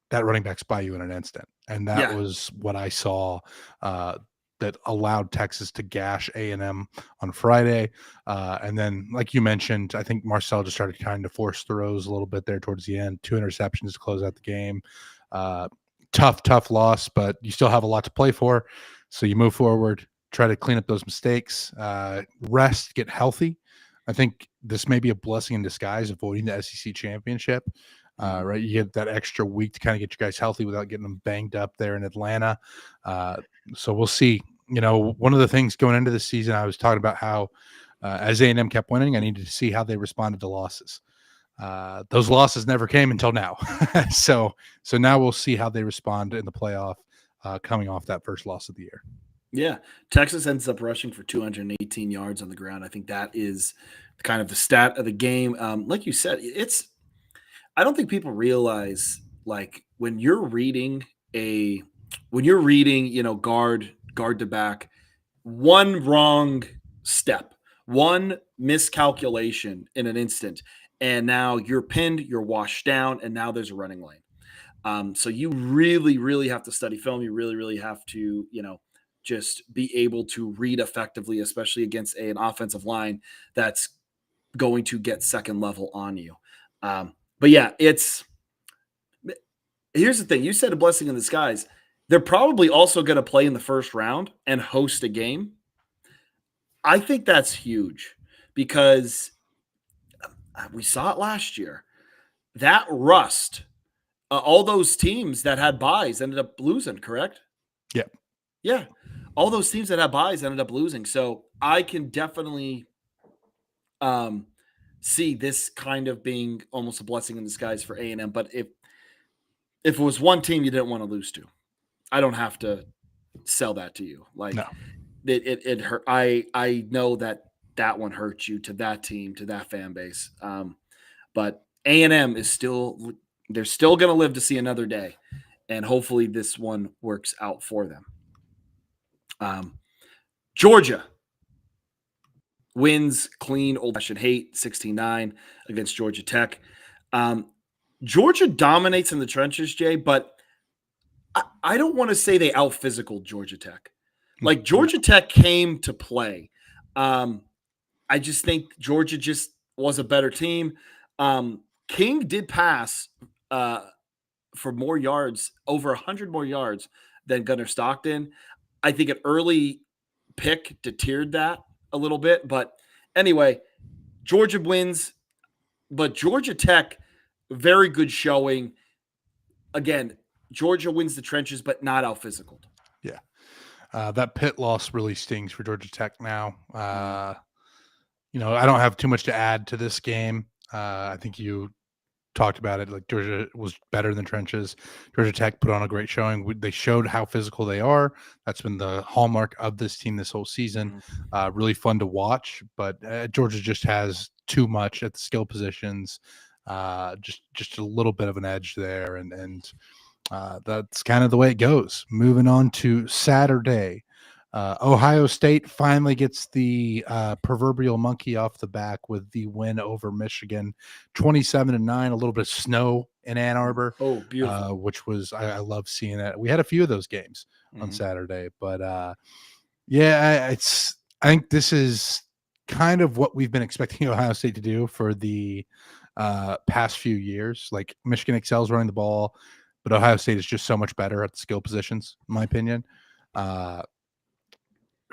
[SPEAKER 2] that running back's by you in an instant. And that was what I saw that allowed Texas to gash A&M on Friday. And then, like you mentioned, I think Marcel just started trying to force throws a little bit there towards the end. 2 interceptions to close out the game. Tough loss, but you still have a lot to play for. So you move forward, try to clean up those mistakes, rest, get healthy. I think this may be a blessing in disguise, avoiding the SEC championship. Right, you get that extra week to kind of get you guys healthy without getting them banged up there in Atlanta. So we'll see. One of the things going into the season, I was talking about how as A&M kept winning, I needed to see how they responded to losses. Those losses never came until now. So now we'll see how they respond in the playoff coming off that first loss of the year.
[SPEAKER 1] Yeah. Texas ends up rushing for 218 yards on the ground. I think that is kind of the stat of the game. Like you said, I don't think people realize, like, when you're reading, guard to back, one wrong step, one miscalculation in an instant, and now you're pinned, you're washed down, and now there's a running lane. So you really, really have to study film. You really, really have to, just be able to read effectively, especially against an offensive line that's going to get second level on you. But yeah, here's the thing. You said a blessing in disguise. They're probably also going to play in the first round and host a game. I think that's huge because we saw it last year. That rust, all those teams that had buys ended up losing, correct?
[SPEAKER 2] Yep.
[SPEAKER 1] Yeah. All those teams that had buys ended up losing. So I can definitely see this kind of being almost a blessing in disguise for A&M. But if it was one team you didn't want to lose to, I don't have to sell that to you. Like,
[SPEAKER 2] no.
[SPEAKER 1] It hurt. I know that one hurts you, to that team, to that fan base. But A&M is they're still going to live to see another day, and hopefully this one works out for them. Georgia wins clean, old-fashioned hate, 16-9 against Georgia Tech. Georgia dominates in the trenches, Jay, but I don't want to say they out-physicaled Georgia Tech. Like, Georgia Tech came to play. I just think Georgia just was a better team. King did pass for more yards, over 100 more yards than Gunnar Stockton. I think an early pick deterred that a little bit. But anyway, Georgia wins. But Georgia Tech, very good showing. Again, Georgia wins the trenches, but not out-physicaled.
[SPEAKER 2] Yeah. That Pitt loss really stings for Georgia Tech now. I don't have too much to add to this game. I think you talked about it. Like, Georgia was better than trenches. Georgia Tech put on a great showing. They showed how physical they are. That's been the hallmark of this team this whole season. Really fun to watch, but Georgia just has too much at the skill positions. Just a little bit of an edge there, and that's kind of the way it goes. Moving on to Saturday. Ohio State finally gets the proverbial monkey off the back with the win over Michigan, 27-9. A little bit of snow in Ann Arbor.
[SPEAKER 1] Oh, beautiful!
[SPEAKER 2] Which was I love seeing that. We had a few of those games on Saturday, but I think this is kind of what we've been expecting Ohio State to do for the past few years. Like, Michigan excels running the ball, but Ohio State is just so much better at the skill positions, in my opinion.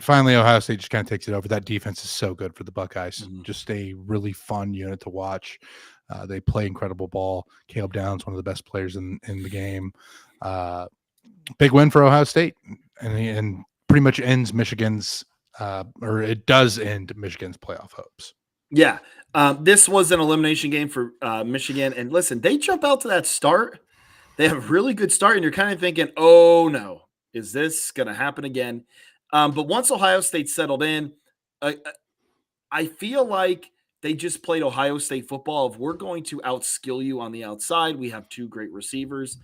[SPEAKER 2] Finally, Ohio State just kind of takes it over. That defense is so good for the Buckeyes. Just a really fun unit to watch. They play incredible ball. Caleb Downs, one of the best players in the game. Big win for Ohio State, and pretty much ends Michigan's or it does end Michigan's playoff hopes.
[SPEAKER 1] Yeah. This was an elimination game for Michigan. And listen, they jump out to that start. They have a really good start, and you're kind of thinking, oh, no. Is this going to happen again? But once Ohio State settled in, I feel like they just played Ohio State football. If we're going to outskill you on the outside, we have two great receivers.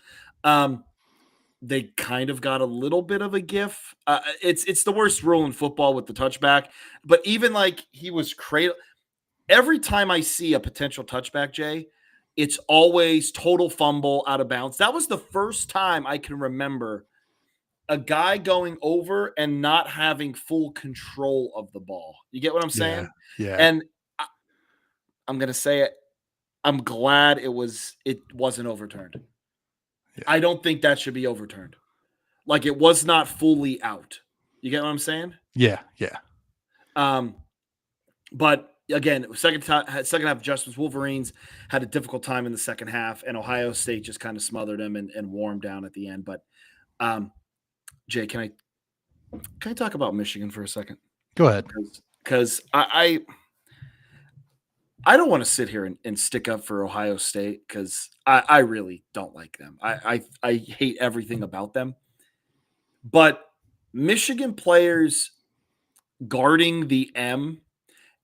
[SPEAKER 1] They kind of got a little bit of a gif. It's the worst rule in football with the touchback. But even like he was cradle. Every time I see a potential touchback, Jay, it's always total fumble out of bounds. That was the first time I can remember a guy going over and not having full control of the ball. You get what I'm saying?
[SPEAKER 2] Yeah.
[SPEAKER 1] And I'm going to say it. I'm glad it wasn't overturned.
[SPEAKER 2] Yeah.
[SPEAKER 1] I don't think that should be overturned. Like it was not fully out. You get what I'm saying?
[SPEAKER 2] Yeah.
[SPEAKER 1] But again, second half adjustments. Wolverines had a difficult time in the second half, and Ohio State just kind of smothered them and wore them down at the end. But Jay, can I talk about Michigan for a second?
[SPEAKER 2] Go ahead.
[SPEAKER 1] Because I don't want to sit here and stick up for Ohio State because I really don't like them. I hate everything about them. But Michigan players guarding the M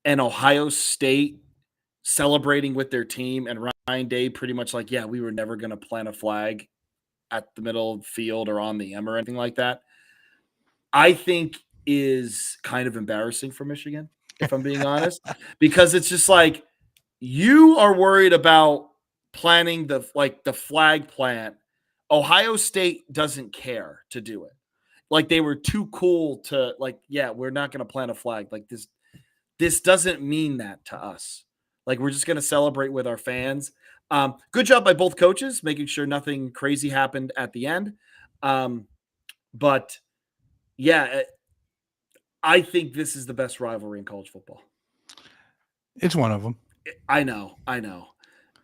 [SPEAKER 1] and Ohio State celebrating with their team and Ryan Day pretty much like, yeah, we were never going to plant a flag at the middle of the field or on the M or anything like that, I think is kind of embarrassing for Michigan, if I'm being honest, because it's just like you are worried about planning the flag plant. Ohio State doesn't care to do it. Like they were too cool to like, yeah, we're not going to plant a flag. Like this doesn't mean that to us. Like we're just going to celebrate with our fans. Good job by both coaches, making sure nothing crazy happened at the end. But yeah, I think this is the best rivalry in college football.
[SPEAKER 2] It's one of them.
[SPEAKER 1] I know.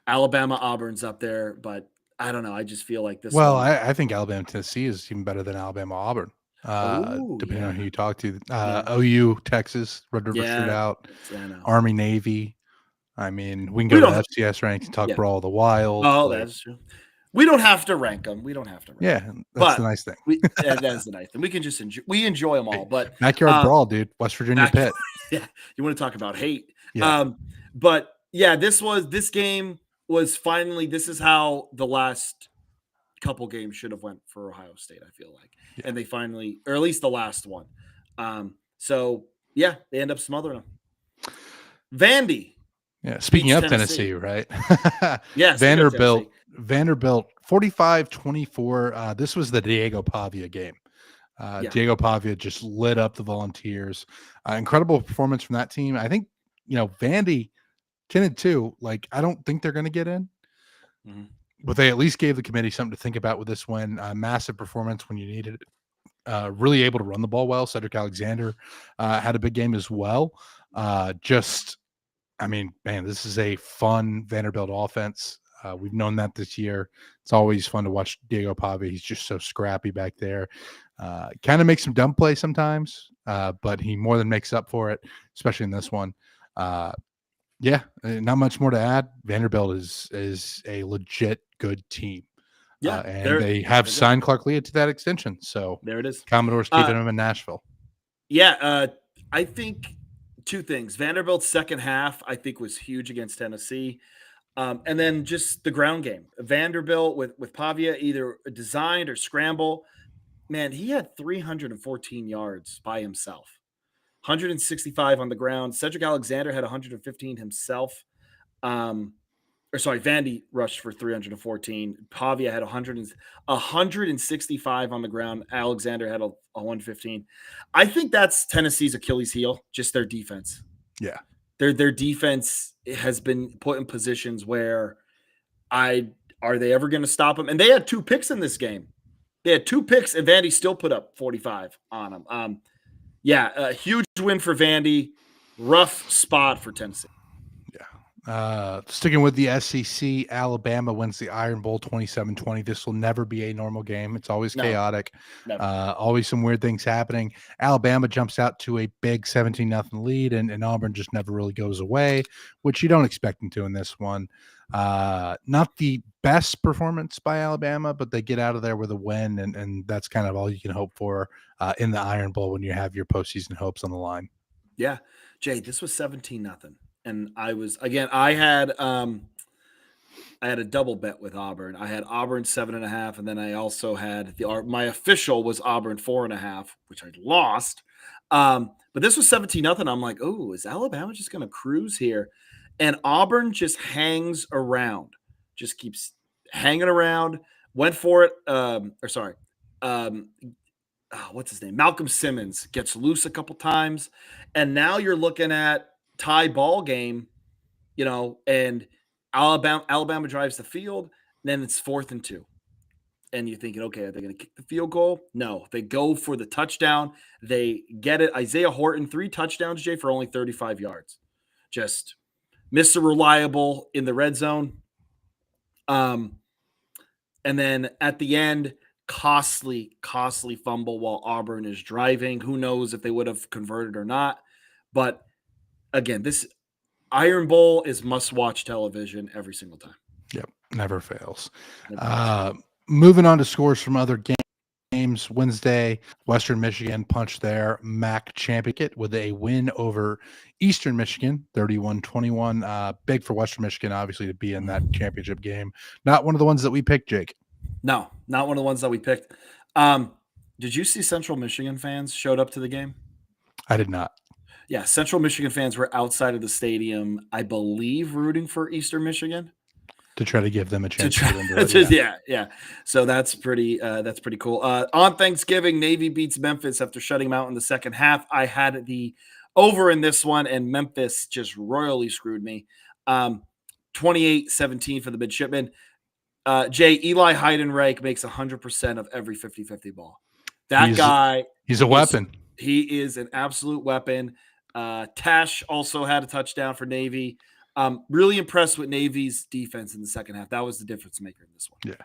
[SPEAKER 1] Alabama, Auburn's up there, but I don't know. I just feel like this.
[SPEAKER 2] Well, I think Alabama, Tennessee is even better than Alabama, Auburn. Depending on who you talk to. OU, Texas, Red River Shootout, Army, Navy. I mean, we can go to FCS ranks and talk Brawl of the Wild.
[SPEAKER 1] Oh, that's true. We don't have to rank them.
[SPEAKER 2] That's the nice thing.
[SPEAKER 1] That is the nice thing. We can just enjoy them all. But
[SPEAKER 2] backyard brawl, dude. West Virginia Pitt.
[SPEAKER 1] Yeah, you want to talk about hate?
[SPEAKER 2] Yeah.
[SPEAKER 1] But yeah, this game was finally. This is how the last couple games should have went for Ohio State. I feel like, and they finally, or at least the last one. So yeah, they end up smothering them. Vandy.
[SPEAKER 2] Yeah. Speaking of Tennessee, right?
[SPEAKER 1] Yeah.
[SPEAKER 2] Vanderbilt 45-24. This was the Diego Pavia game. Diego Pavia just lit up the Volunteers. Incredible performance from that team. I think, Vandy 10-2. Like, I don't think they're going to get in, but they at least gave the committee something to think about with this win. Massive performance when you needed it. Really able to run the ball well. Cedric Alexander had a big game as well. This is a fun Vanderbilt offense. We've known that this year. It's always fun to watch Diego Pavia. He's just so scrappy back there. Kind of makes some dumb plays sometimes, but he more than makes up for it, especially in this one. Not much more to add. Vanderbilt is a legit good team.
[SPEAKER 1] Yeah,
[SPEAKER 2] and they have signed Clark Lea to that extension. So
[SPEAKER 1] there it is.
[SPEAKER 2] Commodores keeping him in Nashville.
[SPEAKER 1] Yeah, I think two things. Vanderbilt's second half, I think, was huge against Tennessee. And then just the ground game. Vanderbilt with Pavia, either designed or scramble. Man, he had 314 yards by himself. 165 on the ground. Cedric Alexander had 115 himself. Vandy rushed for 314. Pavia had 165 on the ground. Alexander had a 115. I think that's Tennessee's Achilles heel, just their defense.
[SPEAKER 2] Yeah.
[SPEAKER 1] Their defense has been put in positions where are they ever going to stop them? And they had 2 picks in this game. They had 2 picks, and Vandy still put up 45 on them. A huge win for Vandy. Rough spot for Tennessee.
[SPEAKER 2] Sticking with the SEC, Alabama wins the Iron Bowl 27-20. This will never be a normal game. It's always chaotic. Always some weird things happening. Alabama jumps out to a big 17-0 lead, and Auburn just never really goes away, which you don't expect them to in this one. Not the best performance by Alabama, but they get out of there with a win, and that's kind of all you can hope for in the Iron Bowl when you have your postseason hopes on the line.
[SPEAKER 1] Yeah. Jay, this was 17-0. And I was again, I had a double bet with Auburn. I had Auburn 7.5, and then I also had my official was Auburn 4.5, which I lost. But this was 17-0. I'm like, oh, is Alabama just going to cruise here? And Auburn just hangs around, just keeps hanging around. Went for it. Um, what's his name? Malcolm Simmons gets loose a couple times, and now you're looking at tie ball game, and Alabama drives the field, and then it's 4th and 2. And you're thinking, okay, are they going to kick the field goal? No, they go for the touchdown. They get it. Isaiah Horton, 3 touchdowns, Jay, for only 35 yards. Just Mr. Reliable in the red zone. And then at the end, costly fumble while Auburn is driving. Who knows if they would have converted or not. But again, this Iron Bowl is must-watch television every single time.
[SPEAKER 2] Yep, never fails. Moving on to scores from other games. Wednesday, Western Michigan punched their MAC championship with a win over Eastern Michigan, 31-21. Big for Western Michigan, obviously, to be in that championship game. Not one of the ones that we picked, Jake.
[SPEAKER 1] No, not one of the ones that we picked. Did you see Central Michigan fans showed up to the game?
[SPEAKER 2] I did not.
[SPEAKER 1] Yeah, Central Michigan fans were outside of the stadium, I believe, rooting for Eastern Michigan.
[SPEAKER 2] To try to give them a chance to get into it.
[SPEAKER 1] Yeah. So that's pretty cool. On Thanksgiving, Navy beats Memphis after shutting them out in the second half. I had the over in this one, and Memphis just royally screwed me. 28-17 for the midshipmen. Jay, Eli Heidenreich makes 100% of every 50-50 ball.
[SPEAKER 2] He's a weapon.
[SPEAKER 1] He is an absolute weapon. Tash also had a touchdown for Navy. Really impressed with Navy's defense in the second half. That was the difference maker in this one.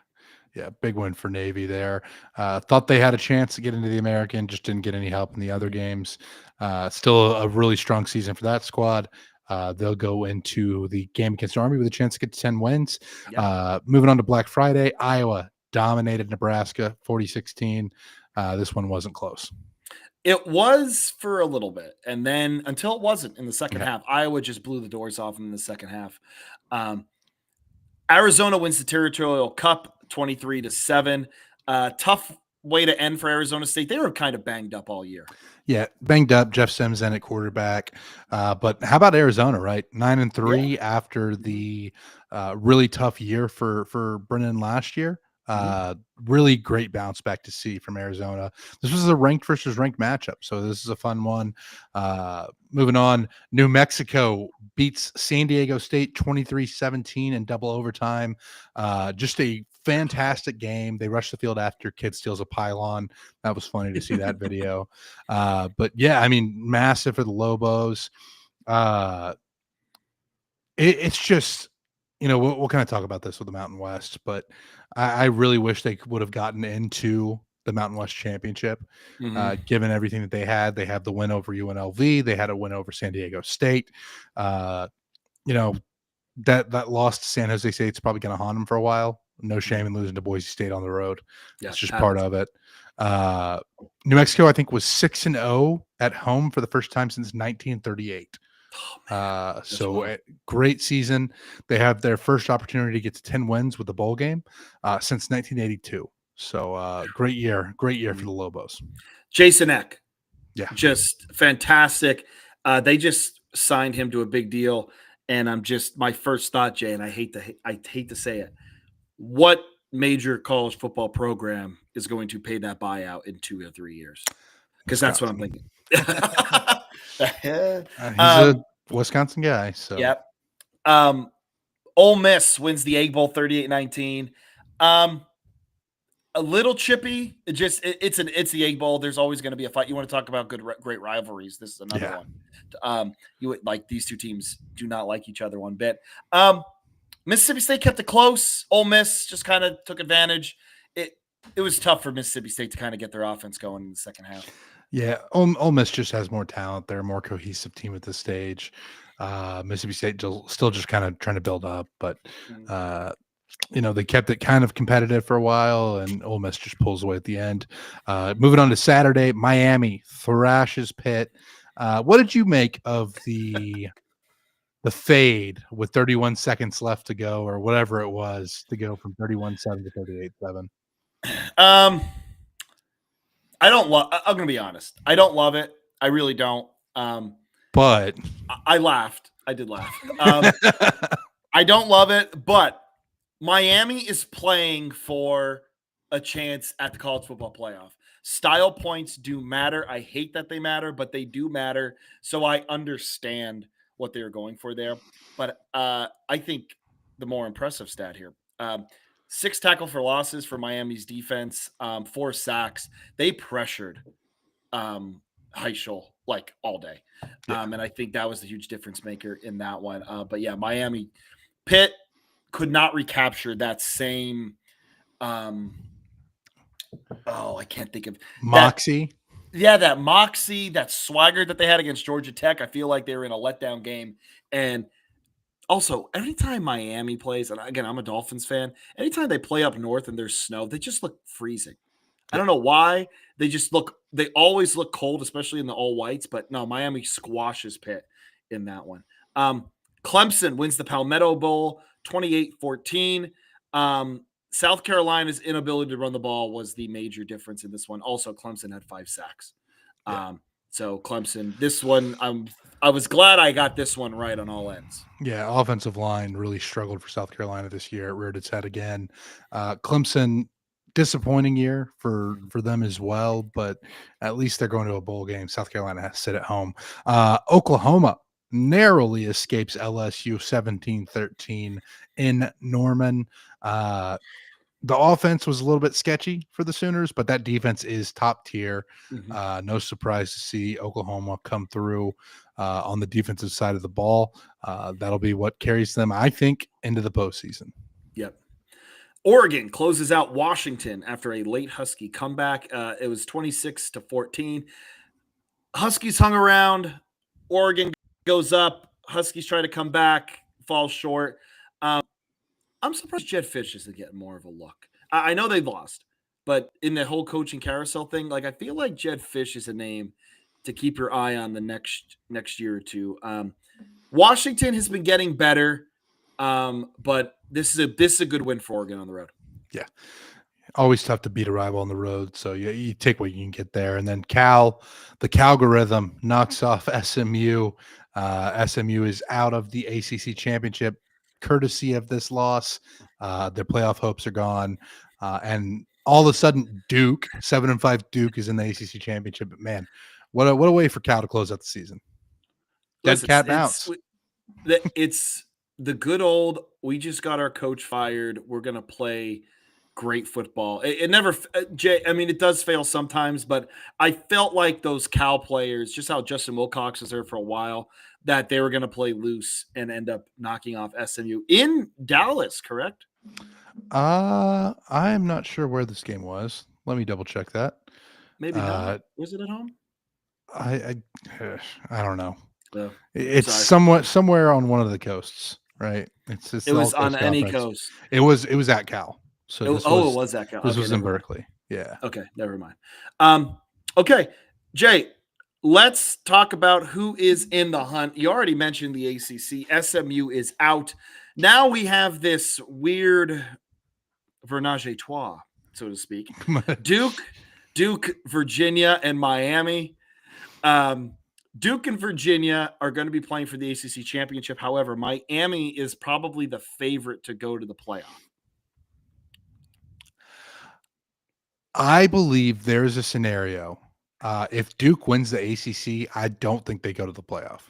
[SPEAKER 2] Yeah, big win for Navy there. Thought they had a chance to get into the American, just didn't get any help in the other games. Still a really strong season for that squad. They'll go into the game against Army with a chance to get to 10 wins. Yep. Moving on to Black Friday, Iowa dominated Nebraska 40-16. This one wasn't close.
[SPEAKER 1] It was for a little bit, and then until it wasn't in the second half. Iowa just blew the doors off in the second half. Arizona wins the Territorial Cup 23-7. Tough way to end for Arizona State. They were kind of banged up all year.
[SPEAKER 2] Yeah, banged up. Jeff Sims in at quarterback. But how about Arizona, right? 9-3 after the really tough year for Brennan last year. Really great bounce back to see from Arizona. This was a ranked versus ranked matchup, so this is a fun one. Moving on, New Mexico beats San Diego State 23-17 in double overtime. Just a fantastic game. They rushed the field after kid steals a pylon. That was funny to see that video. But yeah, I mean, massive for the Lobos. It's just, we'll kind of talk about this with the Mountain West, but I really wish they would have gotten into the Mountain West Championship, given everything that they had. They have the win over UNLV. They had a win over San Diego State. That loss to San Jose State's probably going to haunt them for a while. No shame in losing to Boise State on the road. Yeah, it's just part of it. New Mexico, I think, was 6-0 at home for the first time since 1938. So great season. They have their first opportunity to get to 10 wins with the bowl game since 1982. So great year for the Lobos. Jason
[SPEAKER 1] Eck, just fantastic. They just signed him to a big deal, and my first thought, Jay, and I hate to say it, what major college football program is going to pay that buyout in 2 or 3 years? Because that's what I'm thinking.
[SPEAKER 2] He's a Wisconsin guy. So
[SPEAKER 1] yep. Ole Miss wins the Egg Bowl 38-19. A little chippy. It's the Egg Bowl. There's always going to be a fight. You want to talk about great rivalries? This is another one. You would like these two teams do not like each other one bit. Mississippi State kept it close. Ole Miss just kind of took advantage. It was tough for Mississippi State to kind of get their offense going in the second half.
[SPEAKER 2] Yeah, Ole Miss just has more talent. They're a more cohesive team at this stage. Mississippi State still just kind of trying to build up, but
[SPEAKER 1] Mm.
[SPEAKER 2] they kept it kind of competitive for a while, and Ole Miss just pulls away at the end. Moving on to Saturday, Miami thrashes Pitt. What did you make of the fade with 31 seconds left to go, or whatever it was, to go from 31-7 to 38-7?
[SPEAKER 1] I don't love. I'm gonna be honest. I don't love it. I really don't.
[SPEAKER 2] But
[SPEAKER 1] I laughed. I did laugh. I don't love it, but Miami is playing for a chance at the college football playoff. Style points do matter. I hate that they matter, but they do matter. So I understand what they're going for there. But I think the more impressive stat here, 6 tackle for losses for Miami's defense, 4 sacks. They pressured Heischel like all day.
[SPEAKER 2] Yeah.
[SPEAKER 1] And I think that was the huge difference maker in that one. But yeah, Miami, Pitt could not recapture that same I can't think of
[SPEAKER 2] moxie.
[SPEAKER 1] That moxie, that swagger that they had against Georgia Tech. I feel like they were in a letdown game. And also, every time Miami plays, and again, I'm a Dolphins fan, anytime they play up north and there's snow, they just look freezing. I don't know why. They always look cold, especially in the all whites, but no, Miami squashes Pitt in that one. Clemson wins the Palmetto Bowl 28-14. South Carolina's inability to run the ball was the major difference in this one. Also, Clemson had 5 sacks. So Clemson, this one, I was glad I got this one right on all ends.
[SPEAKER 2] Yeah, offensive line really struggled for South Carolina this year. It reared its head again. Clemson, disappointing year for them as well, but at least they're going to a bowl game. South Carolina has to sit at home. Oklahoma narrowly escapes LSU 17-13 in Norman. The offense was a little bit sketchy for the Sooners, but that defense is top tier.
[SPEAKER 1] Mm-hmm.
[SPEAKER 2] No surprise to see Oklahoma come through on the defensive side of the ball. That'll be what carries them, I think, into the postseason.
[SPEAKER 1] Yep. Oregon closes out Washington after a late Husky comeback. It was 26-14. Huskies hung around. Oregon goes up. Huskies try to come back, falls short. I'm surprised Jed Fish isn't getting more of a look. I know they lost, but in the whole coaching carousel thing, like I feel like Jed Fish is a name to keep your eye on the next year or two. Washington has been getting better, but this is a good win for Oregon on the road.
[SPEAKER 2] Yeah. Always tough to beat a rival on the road, so you take what you can get there. And then the Calgorithm knocks off SMU. SMU is out of the ACC championship, courtesy of this loss. Their playoff hopes are gone, and all of a sudden, Duke 7-5 Duke is in the ACC championship. But man, what a way for Cal to close out the season. Dead cat bounce.
[SPEAKER 1] It's the good old. We just got our coach fired. We're gonna play great football. It never, Jay. I mean, it does fail sometimes, but I felt like those Cal players, just how Justin Wilcox was there for a while, that they were going to play loose and end up knocking off SMU in Dallas. Correct?
[SPEAKER 2] I am not sure where this game was. Let me double check that.
[SPEAKER 1] Maybe not. Was it at home?
[SPEAKER 2] I don't know.
[SPEAKER 1] Oh,
[SPEAKER 2] it's somewhere on one of the coasts, right?
[SPEAKER 1] It was on any coast.
[SPEAKER 2] It was at Cal. So
[SPEAKER 1] it was at Cal.
[SPEAKER 2] This was in Berkeley. Yeah.
[SPEAKER 1] Okay, never mind. Okay, Jay, let's talk about who is in the hunt. You already mentioned the ACC. SMU is out. Now we have this weird Vernage a trois, so to speak. Duke, Virginia, and Miami. Duke and Virginia are going to be playing for the ACC championship. However, Miami is probably the favorite to go to the playoff.
[SPEAKER 2] I believe there's a scenario. If Duke wins the ACC, I don't think they go to the playoff.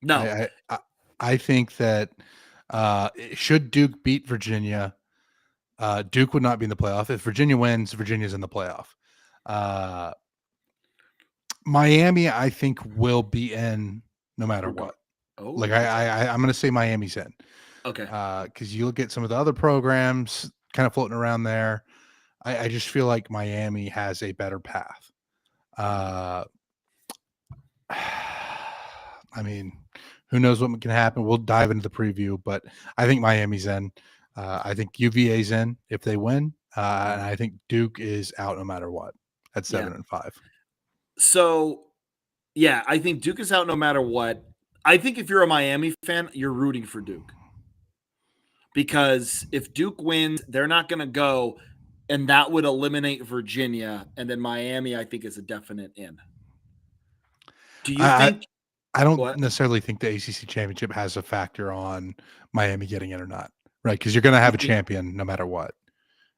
[SPEAKER 1] No,
[SPEAKER 2] I think that should Duke beat Virginia, Duke would not be in the playoff. If Virginia wins, Virginia's in the playoff. Miami, I think, will be in no matter what.
[SPEAKER 1] Oh,
[SPEAKER 2] like I'm going to say Miami's in.
[SPEAKER 1] Okay.
[SPEAKER 2] Because you look at some of the other programs kind of floating around there. I just feel like Miami has a better path. I mean, who knows what can happen? We'll dive into the preview, but I think Miami's in. I think UVA's in if they win, and I think Duke is out no matter what at
[SPEAKER 1] Yeah.
[SPEAKER 2] 7-5.
[SPEAKER 1] So, yeah, I think Duke is out no matter what. I think if you're a Miami fan, you're rooting for Duke. Because if Duke wins, they're not going to go, and that would eliminate Virginia. And then Miami, I think, is a definite in. Do you
[SPEAKER 2] I,
[SPEAKER 1] think
[SPEAKER 2] I don't
[SPEAKER 1] what?
[SPEAKER 2] necessarily think the ACC championship has a factor on Miami getting in or not, right? Because you're going to have a champion no matter what.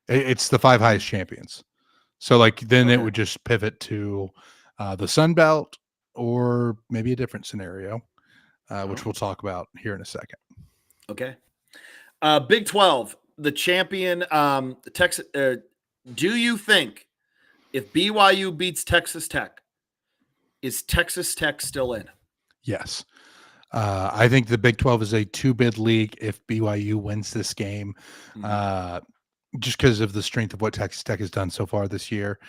[SPEAKER 2] It's the 5 highest champions. So, like, then it would just pivot to the Sun Belt or maybe a different scenario, which we'll talk about here in a second.
[SPEAKER 1] Okay. Big 12, the champion, Texas. Do you think if BYU beats Texas Tech, is Texas Tech still in?
[SPEAKER 2] Yes. I think the Big 12 is a 2-bid league if BYU wins this game, just because of the strength of what Texas Tech has done so far this year.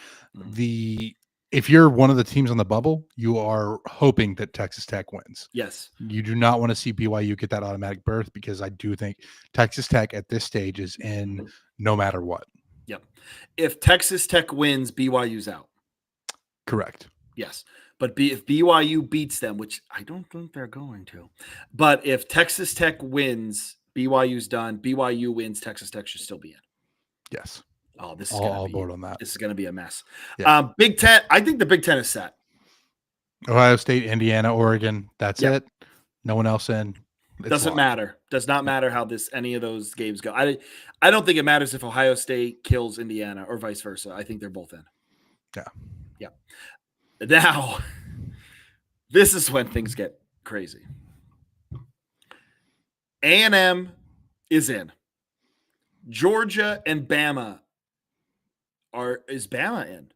[SPEAKER 2] If you're one of the teams on the bubble, you are hoping that Texas Tech wins.
[SPEAKER 1] Yes.
[SPEAKER 2] You do not want to see BYU get that automatic berth, because I do think Texas Tech at this stage is in no matter what.
[SPEAKER 1] Yep. If Texas Tech wins, BYU's out.
[SPEAKER 2] Correct.
[SPEAKER 1] Yes. But if BYU beats them, which I don't think they're going to, but if Texas Tech wins, BYU's done. BYU wins, Texas Tech should still be in.
[SPEAKER 2] Yes.
[SPEAKER 1] Oh, this is
[SPEAKER 2] all aboard on that.
[SPEAKER 1] This is going to be a mess.
[SPEAKER 2] Yeah.
[SPEAKER 1] Big Ten. I think the Big Ten is set.
[SPEAKER 2] Ohio State, Indiana, Oregon. That's it. No one else in.
[SPEAKER 1] Doesn't matter. Does not matter how any of those games go. I don't think it matters if Ohio State kills Indiana or vice versa. I think they're both in.
[SPEAKER 2] Yeah.
[SPEAKER 1] Yeah. Now, this is when things get crazy. A&M is in. Georgia and Bama is Bama in?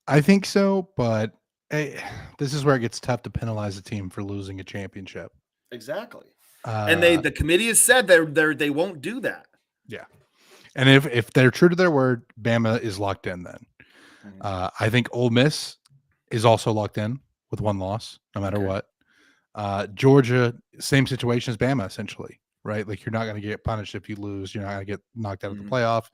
[SPEAKER 2] I think so, but this is where it gets tough to penalize a team for losing a championship.
[SPEAKER 1] Exactly. And the committee has said they won't do that.
[SPEAKER 2] Yeah. And if they're true to their word, Bama is locked in then. I think Ole Miss is also locked in with 1 loss, no matter what. Georgia, same situation as Bama, essentially, right? Like, you're not going to get punished if you lose. You're not going to get knocked out of the playoff.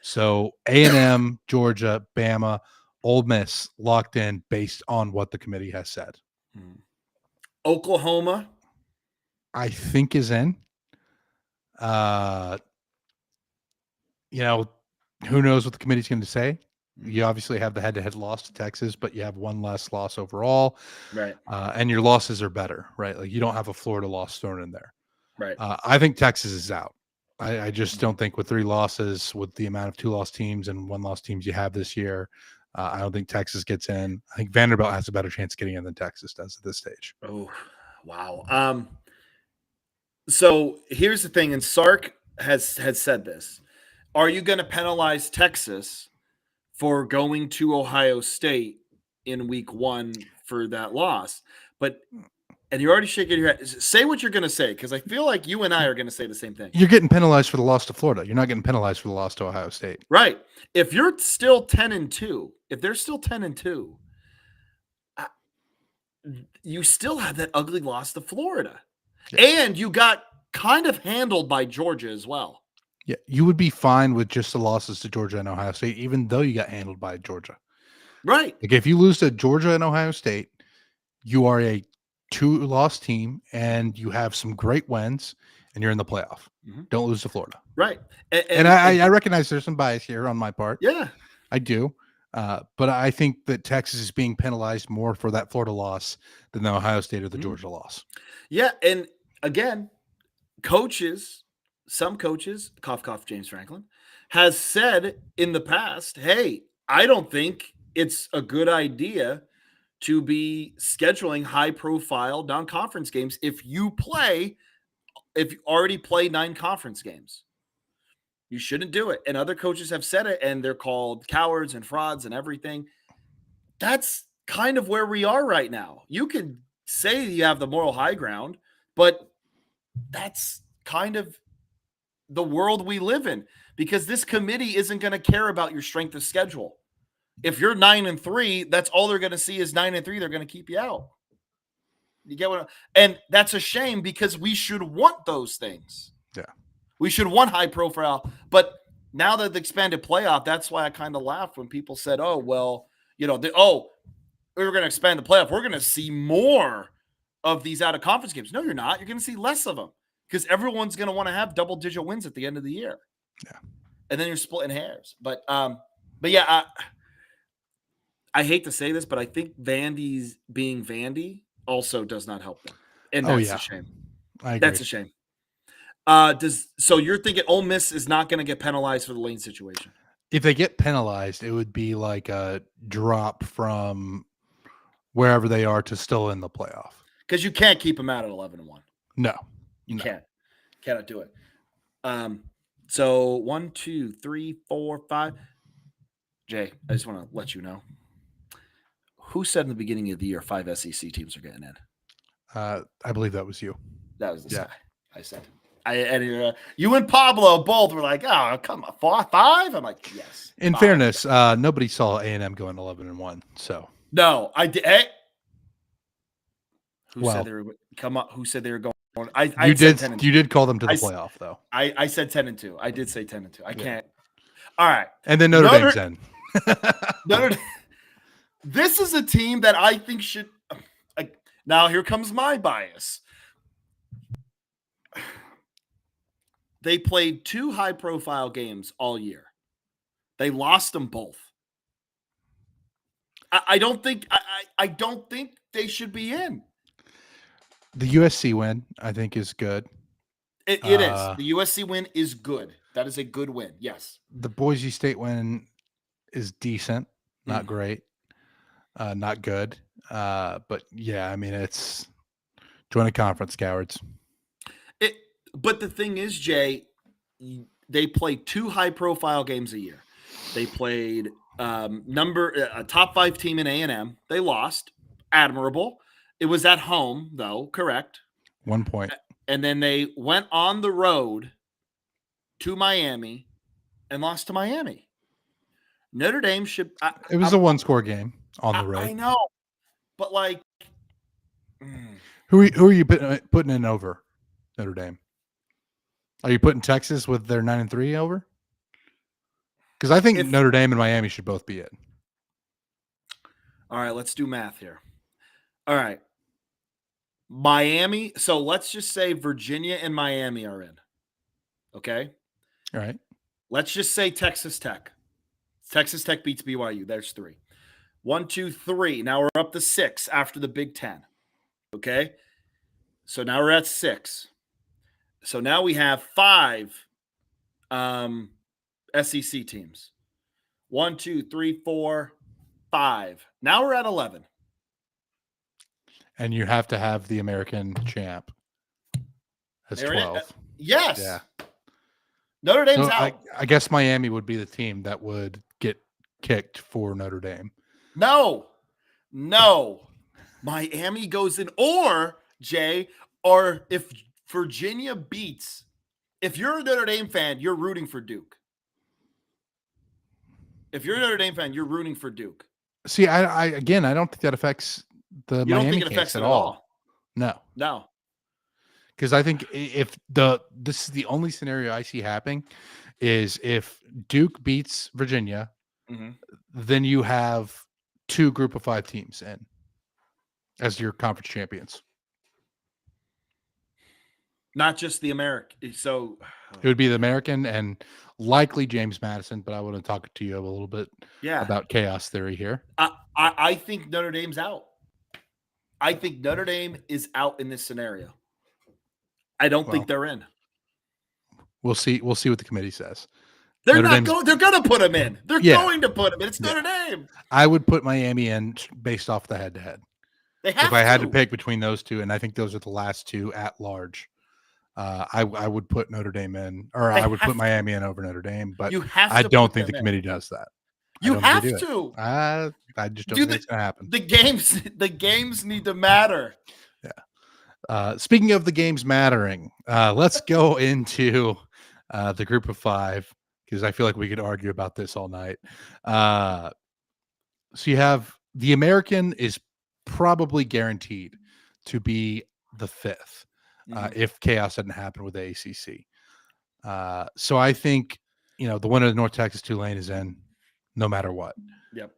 [SPEAKER 2] So A&M, Georgia, Bama, Ole Miss locked in based on what the committee has said.
[SPEAKER 1] Oklahoma,
[SPEAKER 2] I think, is in. Who knows what the committee's going to say? You obviously have the head-to-head loss to Texas, but you have 1 less loss overall,
[SPEAKER 1] right?
[SPEAKER 2] And your losses are better, right? Like, you don't have a Florida loss thrown in there,
[SPEAKER 1] right?
[SPEAKER 2] I think Texas is out. I just don't think with 3 losses, with the amount of 2-loss teams and 1-loss teams you have this year, I don't think Texas gets in. I think Vanderbilt has a better chance of getting in than Texas does at this stage.
[SPEAKER 1] Oh, wow. So here's the thing, and Sark has said this. Are you going to penalize Texas for going to Ohio State in week 1 for that loss? And you're already shaking your head. Say what you're going to say, because I feel like you and I are going to say the same thing.
[SPEAKER 2] You're getting penalized for the loss to Florida. You're not getting penalized for the loss to Ohio State.
[SPEAKER 1] Right. If you're still 10-2, if they're still 10-2, you still have that ugly loss to Florida. Yeah. And you got kind of handled by Georgia as well.
[SPEAKER 2] Yeah, you would be fine with just the losses to Georgia and Ohio State, even though you got handled by Georgia.
[SPEAKER 1] Right.
[SPEAKER 2] Like, if you lose to Georgia and Ohio State, you are a 2-loss team and you have some great wins and you're in the playoff. Don't lose to Florida.
[SPEAKER 1] Right.
[SPEAKER 2] And I recognize there's some bias here on my part.
[SPEAKER 1] Yeah,
[SPEAKER 2] I do. But I think that Texas is being penalized more for that Florida loss than the Ohio State or the Georgia loss.
[SPEAKER 1] Yeah. And again, some coaches, cough, cough, James Franklin, has said in the past, hey, I don't think it's a good idea to be scheduling high-profile non-conference games if you already play 9 conference games. You shouldn't do it. And other coaches have said it, and they're called cowards and frauds and everything. That's kind of where we are right now. You could say you have the moral high ground, but that's kind of the world we live in, because this committee isn't going to care about your strength of schedule. If you're 9-3, that's all they're going to see is 9-3. They're going to keep you out. You get what? And that's a shame because we should want those things.
[SPEAKER 2] Yeah.
[SPEAKER 1] We should want high profile. But now that the expanded playoff, that's why I kind of laughed when people said, "Oh, well, we were going to expand the playoff. We're going to see more of these out of conference games." No, you're not. You're going to see less of them because everyone's going to want to have double-digit wins at the end of the year.
[SPEAKER 2] Yeah.
[SPEAKER 1] And then you're splitting hairs. But yeah, I hate to say this, but I think Vandy's being Vandy also does not help them. And that's a shame.
[SPEAKER 2] I agree.
[SPEAKER 1] That's a shame. So you're thinking Ole Miss is not going to get penalized for the lane situation?
[SPEAKER 2] If they get penalized, it would be like a drop from wherever they are to still in the playoff.
[SPEAKER 1] Because you can't keep them out at 11-1.
[SPEAKER 2] No,
[SPEAKER 1] you can't. Cannot do it. So 1, 2, 3, 4, 5. Jay, I just want to let you know. Who said in the beginning of the year 5 SEC teams are getting in?
[SPEAKER 2] I believe that was you.
[SPEAKER 1] That was the guy. I said. You and Pablo both were like, "Oh, come on, 5." I'm like, "Yes."
[SPEAKER 2] In
[SPEAKER 1] 5.
[SPEAKER 2] fairness, nobody saw A&M going 11-1. So
[SPEAKER 1] no, I did. Hey. Said they were come up? Who said they were going?
[SPEAKER 2] You did call them to the playoff though.
[SPEAKER 1] I said 10-2. I did say 10-2. I can't. All right,
[SPEAKER 2] and then Notre Dame's in.
[SPEAKER 1] Notre Dame. This is a team that I think should. Now here comes my bias. They played 2 high-profile games all year. They lost them both. I don't think they should be in.
[SPEAKER 2] The USC win, I think, is good.
[SPEAKER 1] It is. The USC win is good. That is a good win. Yes.
[SPEAKER 2] The Boise State win is decent, not great, not good. But yeah, I mean, it's join a conference, cowards.
[SPEAKER 1] But the thing is, Jay, they play 2 high-profile games a year. They played a top 5 team in A&M. They lost. Admirable. It was at home, though. Correct.
[SPEAKER 2] 1 point.
[SPEAKER 1] And then they went on the road to Miami and lost to Miami. Notre Dame should.
[SPEAKER 2] It was a 1-score game on the road.
[SPEAKER 1] I know, but like,
[SPEAKER 2] who are you putting in over Notre Dame? Are you putting Texas with their 9-3 over? Because I think Notre Dame and Miami should both be in.
[SPEAKER 1] All right, let's do math here. All right. Miami. So let's just say Virginia and Miami are in. Okay.
[SPEAKER 2] All right.
[SPEAKER 1] Let's just say Texas Tech. Texas Tech beats BYU. There's 3. 1, 2, 3. Now we're up to 6 after the Big Ten. Okay. So now we're at 6. So now we have 5 SEC teams. 1, 2, 3, 4, 5. Now we're at 11.
[SPEAKER 2] And you have to have the American champ as 12.
[SPEAKER 1] Yes.
[SPEAKER 2] Yeah.
[SPEAKER 1] Notre Dame's out.
[SPEAKER 2] I guess Miami would be the team that would get kicked for Notre Dame.
[SPEAKER 1] No. Miami goes in. Or, Jay, or if Virginia beats, if you're a Notre Dame fan, you're rooting for Duke. If you're a Notre Dame fan, you're rooting for Duke.
[SPEAKER 2] See, I don't think that affects the Miami
[SPEAKER 1] don't think it affects
[SPEAKER 2] at all. No. Because I think if this is the only scenario I see happening is if Duke beats Virginia, then you have 2 group of 5 teams in as your conference champions.
[SPEAKER 1] Not just the American. So
[SPEAKER 2] it would be the American and likely James Madison, but I want to talk to you a little bit about chaos theory here.
[SPEAKER 1] I think Notre Dame's out. I think Notre Dame is out in this scenario. I don't think they're in.
[SPEAKER 2] We'll see. We'll see what the committee says.
[SPEAKER 1] They're going to put them in. They're going to put them in. It's Notre Dame.
[SPEAKER 2] I would put Miami in based off the head-to-head.
[SPEAKER 1] They have
[SPEAKER 2] if I had to pick between those 2, and I think those are the last 2 at large. I would put Notre Dame in, or I would put Miami in over Notre Dame, but I don't think the committee does that.
[SPEAKER 1] You have to.
[SPEAKER 2] I just don't think it's going to happen.
[SPEAKER 1] The games need to matter.
[SPEAKER 2] Yeah. Speaking of the games mattering, let's go into the group of 5 because I feel like we could argue about this all night. So you have the American is probably guaranteed to be the 5th if chaos doesn't happen with the ACC. So I think, the winner of North Texas Tulane is in no matter what.
[SPEAKER 1] Yep.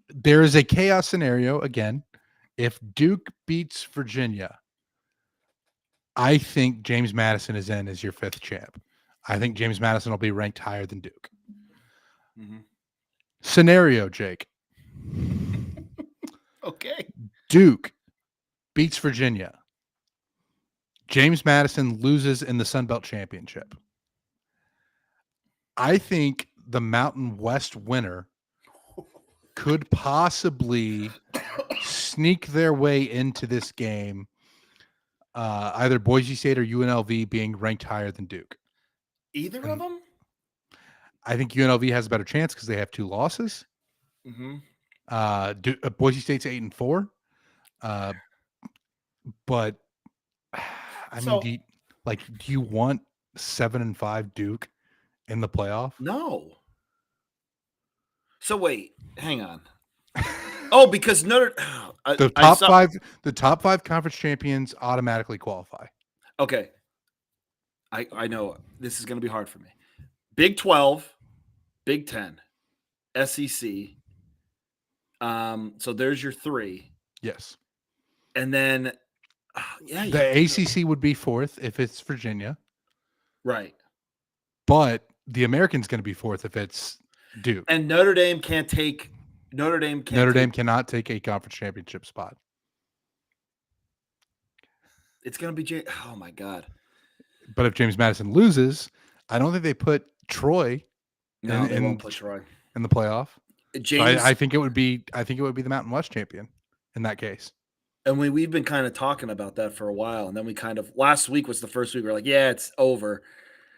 [SPEAKER 2] There is a chaos scenario again. If Duke beats Virginia, I think James Madison is in as your 5th champ. I think James Madison will be ranked higher than Duke.
[SPEAKER 1] Mm-hmm.
[SPEAKER 2] Scenario, Jake.
[SPEAKER 1] Okay.
[SPEAKER 2] Duke beats Virginia. James Madison loses in the Sun Belt Championship. I think the Mountain West winner could possibly sneak their way into this game, either Boise State or UNLV being ranked higher than Duke.
[SPEAKER 1] Either of them?
[SPEAKER 2] I think UNLV has a better chance because they have 2 losses.
[SPEAKER 1] Mm-hmm.
[SPEAKER 2] Boise State's 8-4. But I mean, do you want 7-5 Duke in the playoff?
[SPEAKER 1] No. So wait, hang on. Oh, because
[SPEAKER 2] the top 5 conference champions automatically qualify.
[SPEAKER 1] Okay. I know this is going to be hard for me. Big 12, Big 10, SEC. So there's your 3.
[SPEAKER 2] Yes.
[SPEAKER 1] And then
[SPEAKER 2] the ACC would be 4th if it's Virginia.
[SPEAKER 1] Right.
[SPEAKER 2] But the American's going to be 4th if it's Duke.
[SPEAKER 1] And Notre Dame cannot take
[SPEAKER 2] a conference championship spot.
[SPEAKER 1] It's going to be oh my God.
[SPEAKER 2] But if James Madison loses, I don't think they put Troy
[SPEAKER 1] they won't put Troy
[SPEAKER 2] in the playoff.
[SPEAKER 1] James,
[SPEAKER 2] so I think it would be the Mountain West champion in that case.
[SPEAKER 1] And we've been kind of talking about that for a while, and then we kind of last week was the first week we're like, yeah, it's over.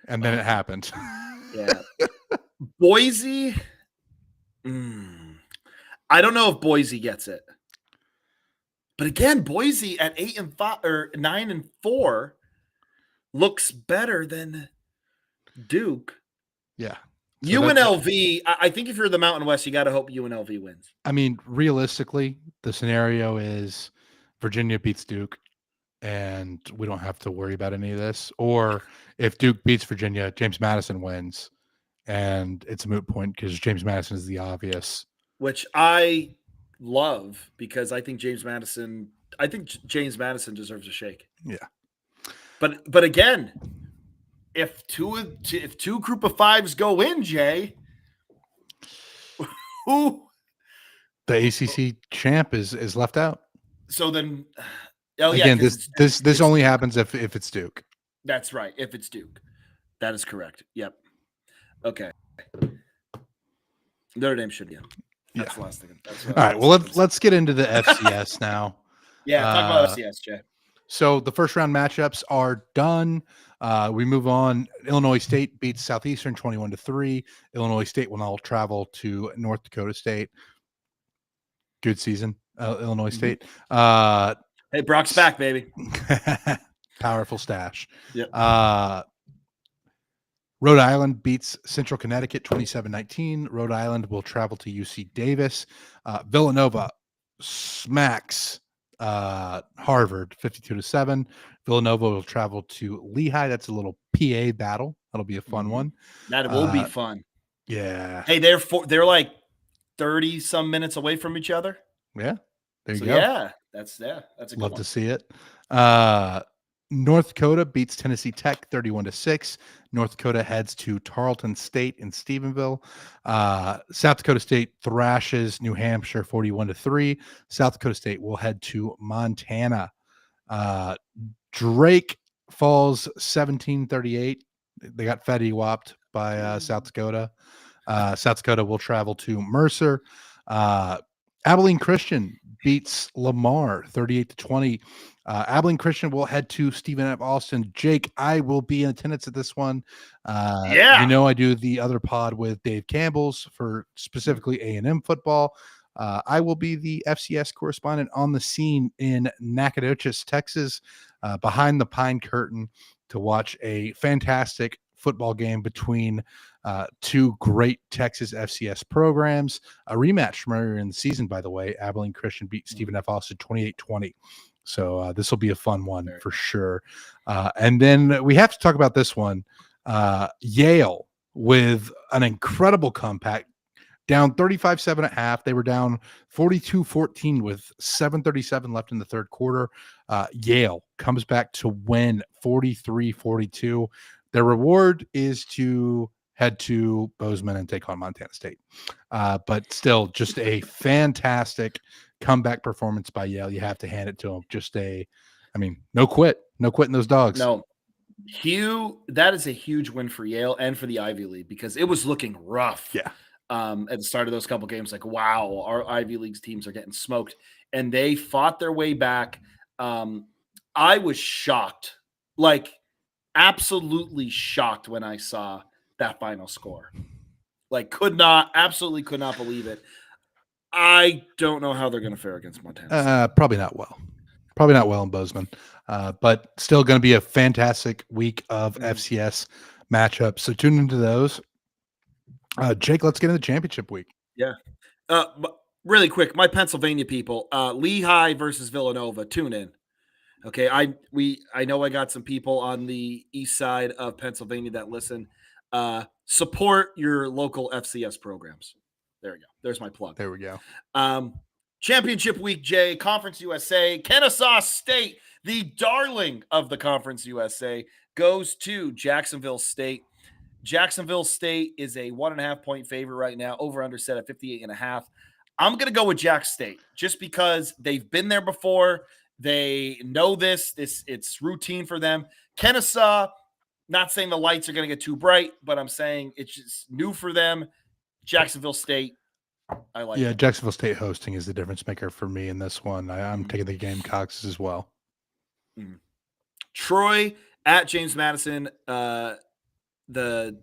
[SPEAKER 2] And then it happened.
[SPEAKER 1] Yeah. Boise. I don't know if Boise gets it. But again, Boise at 8-5 or 9-4 looks better than Duke.
[SPEAKER 2] Yeah.
[SPEAKER 1] So UNLV, I think if you're the Mountain West, you got to hope UNLV wins.
[SPEAKER 2] I mean, realistically, the scenario is Virginia beats Duke, and we don't have to worry about any of this. Or if Duke beats Virginia, James Madison wins, and it's a moot point because James Madison is the obvious.
[SPEAKER 1] Which I love because I think James Madison deserves a shake.
[SPEAKER 2] Yeah.
[SPEAKER 1] But again, if two group of 5s go in, Jay, who
[SPEAKER 2] the ACC champ is left out.
[SPEAKER 1] So then,
[SPEAKER 2] again, this only happens if it's Duke.
[SPEAKER 1] That's right. If it's Duke, that is correct. Yep. Okay. Notre Dame should be in. That's the last thing.
[SPEAKER 2] All right. Well, let's get into the FCS now.
[SPEAKER 1] Yeah, talk about FCS, Jay.
[SPEAKER 2] So the first round matchups are done. We move on. Illinois State beats Southeastern 21-3. Illinois State will now travel to North Dakota State. Good season, Illinois State.
[SPEAKER 1] Hey, Brock's back, baby.
[SPEAKER 2] Powerful stash.
[SPEAKER 1] Yep.
[SPEAKER 2] Rhode Island beats Central Connecticut 27-19. Rhode Island will travel to UC Davis. Villanova smacks Harvard 52-7. Villanova will travel to Lehigh. That's a little PA battle. That'll be a fun one.
[SPEAKER 1] That will be fun.
[SPEAKER 2] Yeah.
[SPEAKER 1] Hey, they're like 30 some minutes away from each other.
[SPEAKER 2] Yeah. There you go.
[SPEAKER 1] Yeah, that's a good
[SPEAKER 2] Love
[SPEAKER 1] one.
[SPEAKER 2] to see it. North Dakota beats Tennessee Tech 31-6. North Dakota heads to Tarleton State in Stephenville. South Dakota State thrashes New Hampshire 41-3. South Dakota State will head to Montana. Drake falls 17-38. They got Fetty whopped by South Dakota. South Dakota will travel to Mercer. Abilene Christian beats Lamar 38-20. Abilene Christian will head to Stephen F. Austin. Jake, I will be in attendance at this one. I do the other pod with Dave Campbell's for specifically A&M football. I will be the FCS correspondent on the scene in Nacogdoches, Texas, behind the pine curtain to watch a fantastic football game between two great Texas FCS programs. A rematch from earlier in the season, by the way. Abilene Christian beat Stephen F. Austin 28-20. So this will be a fun one for sure. And then we have to talk about this one. Yale with an incredible comeback, down 35-7 at half. They were down 42-14 with 7:37 left in the third quarter. Yale comes back to win 43-42. Their reward is to head to Bozeman and take on Montana State. But still, just a fantastic comeback performance by Yale. You have to hand it to them. No quitting those dogs.
[SPEAKER 1] No. That is a huge win for Yale and for the Ivy League because it was looking rough.
[SPEAKER 2] Yeah.
[SPEAKER 1] At the start of those couple games, like, wow, our Ivy League's teams are getting smoked. And they fought their way back. I was shocked, like absolutely shocked when I saw that final score. Like, absolutely could not believe it. I don't know how they're going to fare against Montana.
[SPEAKER 2] Probably not well in Bozeman, but still going to be a fantastic week of FCS matchups. So tune into those. Jake, let's get into championship week.
[SPEAKER 1] Yeah. But really quick, my Pennsylvania people, Lehigh versus Villanova, tune in. Okay. I know I got some people on the east side of Pennsylvania that listen. Support your local FCS programs. There we go. There's my plug.
[SPEAKER 2] There we go.
[SPEAKER 1] Championship week, Jay, Conference USA, Kennesaw State, the darling of the Conference USA, goes to Jacksonville State. Jacksonville State is a 1.5 point favorite right now, over under set at 58.5. I'm going to go with Jack State just because they've been there before. They know this. It's routine for them. Kennesaw, not saying the lights are going to get too bright, but I'm saying it's just new for them. Jacksonville State, I like.
[SPEAKER 2] Yeah, Jacksonville State hosting is the difference maker for me in this one. I'm taking the Gamecocks as well.
[SPEAKER 1] Troy at James Madison. The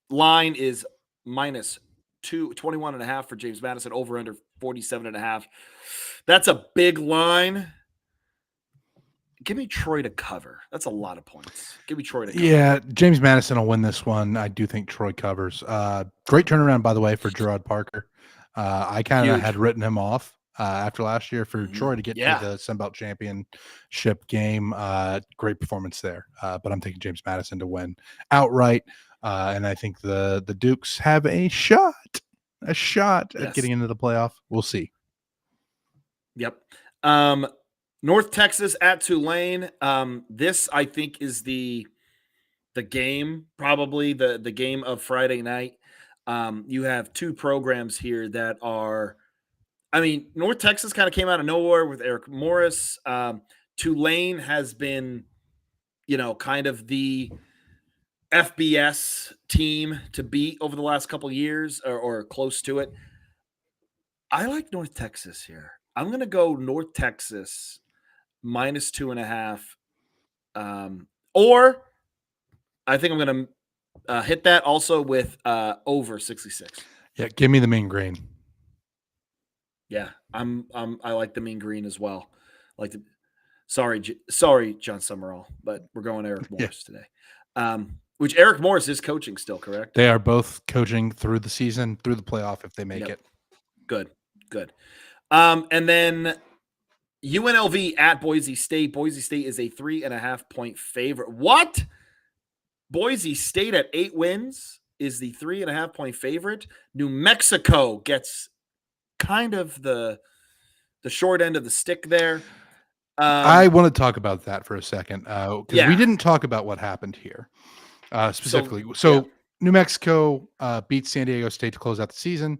[SPEAKER 1] line is minus 21.5 for James Madison, over under 47.5. That's a big line. Give me Troy to cover. That's a lot of points. Give me Troy to cover.
[SPEAKER 2] Yeah, James Madison will win this one. I do think Troy covers. Great turnaround, by the way, for Gerard Parker. I kind of had written him off after last year for Troy to get to the Sun Belt Championship game. Great performance there. But I'm taking James Madison to win outright. And I think the Dukes have a shot at getting into the playoff. We'll see.
[SPEAKER 1] Yep. North Texas at Tulane. This, I think, is the game, probably the game of Friday night. You have two programs here that are, North Texas kind of came out of nowhere with Eric Morris. Tulane has been, kind of the FBS team to beat over the last couple of years or close to it. I like North Texas here. I'm going to go North Texas minus 2.5. Or I think I'm going to hit that also with over 66.
[SPEAKER 2] Yeah, give me the Mean Green.
[SPEAKER 1] Yeah, I like the Mean Green as well. Sorry, John Summerall, but we're going Eric Morris today. Which Eric Morris is coaching still, correct?
[SPEAKER 2] They are both coaching through the season, through the playoff if they make it.
[SPEAKER 1] Good. And then UNLV at Boise State. Boise State is a 3.5 point favorite. What? Boise State at 8 wins is the 3.5 point favorite. New Mexico gets kind of the short end of the stick there.
[SPEAKER 2] I want to talk about that for a second because we didn't talk about what happened here specifically. So New Mexico beat San Diego State to close out the season.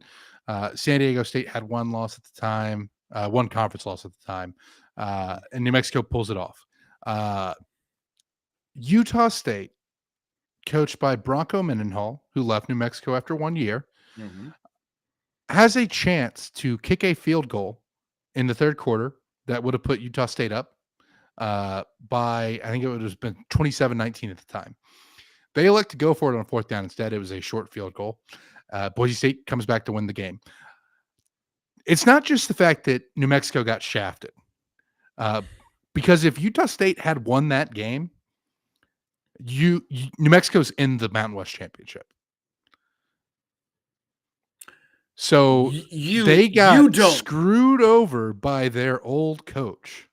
[SPEAKER 2] San Diego State had one loss at the time, one conference loss at the time, and New Mexico pulls it off. Utah State, coached by Bronco Mendenhall, who left New Mexico after 1 year, has a chance to kick a field goal in the third quarter that would have put Utah State up by, I think it would have been 27-19 at the time. They elect to go for it on fourth down. Instead, it was a short field goal. Boise State comes back to win the game. It's not just the fact that New Mexico got shafted. Because if Utah State had won that game, New Mexico's in the Mountain West Championship. So they got screwed over by their old coach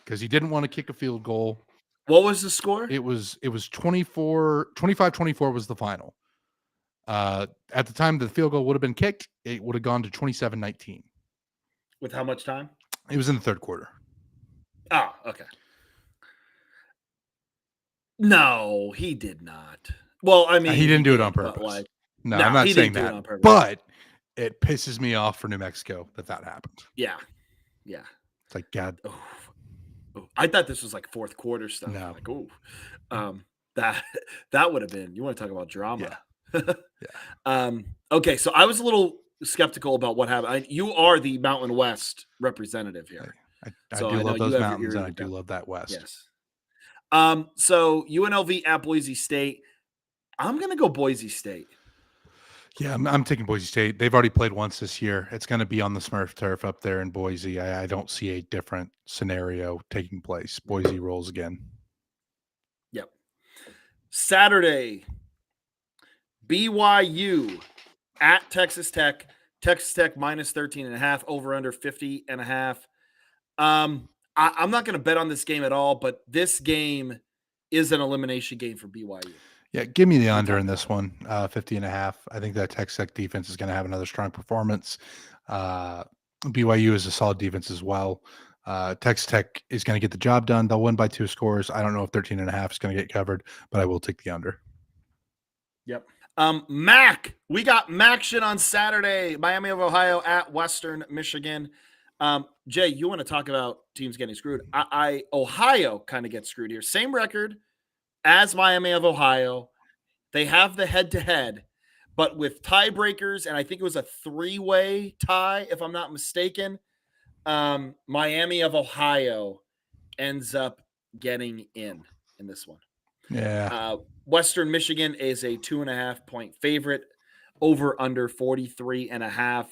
[SPEAKER 2] because he didn't want to kick a field goal.
[SPEAKER 1] What was the score?
[SPEAKER 2] It was 25-24 was the final. At the time the field goal would have been kicked, it would have gone to 27-19.
[SPEAKER 1] With how much time?
[SPEAKER 2] It was in the third quarter.
[SPEAKER 1] Oh, okay. No, he did not. Well, I mean,
[SPEAKER 2] He didn't do it on
[SPEAKER 1] did, but,
[SPEAKER 2] purpose.
[SPEAKER 1] like,
[SPEAKER 2] No, I'm not
[SPEAKER 1] he
[SPEAKER 2] saying
[SPEAKER 1] didn't do
[SPEAKER 2] that.
[SPEAKER 1] it on purpose.
[SPEAKER 2] But it pisses me off for New Mexico that happened.
[SPEAKER 1] Yeah.
[SPEAKER 2] It's like, God.
[SPEAKER 1] Oh, I thought this was like fourth quarter stuff.
[SPEAKER 2] No.
[SPEAKER 1] Like, that would have been. You want to talk about drama?
[SPEAKER 2] Yeah.
[SPEAKER 1] Okay, so I was a little skeptical about what happened. You are the Mountain West representative here.
[SPEAKER 2] I do love those mountains, and I do love that West.
[SPEAKER 1] Yes. So UNLV at Boise State. I'm going to go Boise State.
[SPEAKER 2] Yeah, I'm taking Boise State. They've already played once this year. It's going to be on the Smurf turf up there in Boise. I don't see a different scenario taking place. Boise rolls again.
[SPEAKER 1] Yep. Saturday, BYU at Texas Tech. Texas Tech minus 13.5, over under 50.5. I'm not going to bet on this game at all, but this game is an elimination game for BYU.
[SPEAKER 2] Yeah, give me the under in this one, 50.5. I think that Texas Tech defense is going to have another strong performance. BYU is a solid defense as well. Texas Tech is going to get the job done. They'll win by 2 scores. I don't know if 13.5 is going to get covered, but I will take the under.
[SPEAKER 1] Yep. MAC, we got MACtion on Saturday. Miami of Ohio at Western Michigan. Jay, you want to talk about teams getting screwed? Ohio kind of gets screwed here. Same record as Miami of Ohio. They have the head-to-head, but with tiebreakers, and I think it was a 3-way tie, if I'm not mistaken. Miami of Ohio ends up getting in this one.
[SPEAKER 2] Yeah.
[SPEAKER 1] Western Michigan is a 2.5-point favorite, over under 43.5.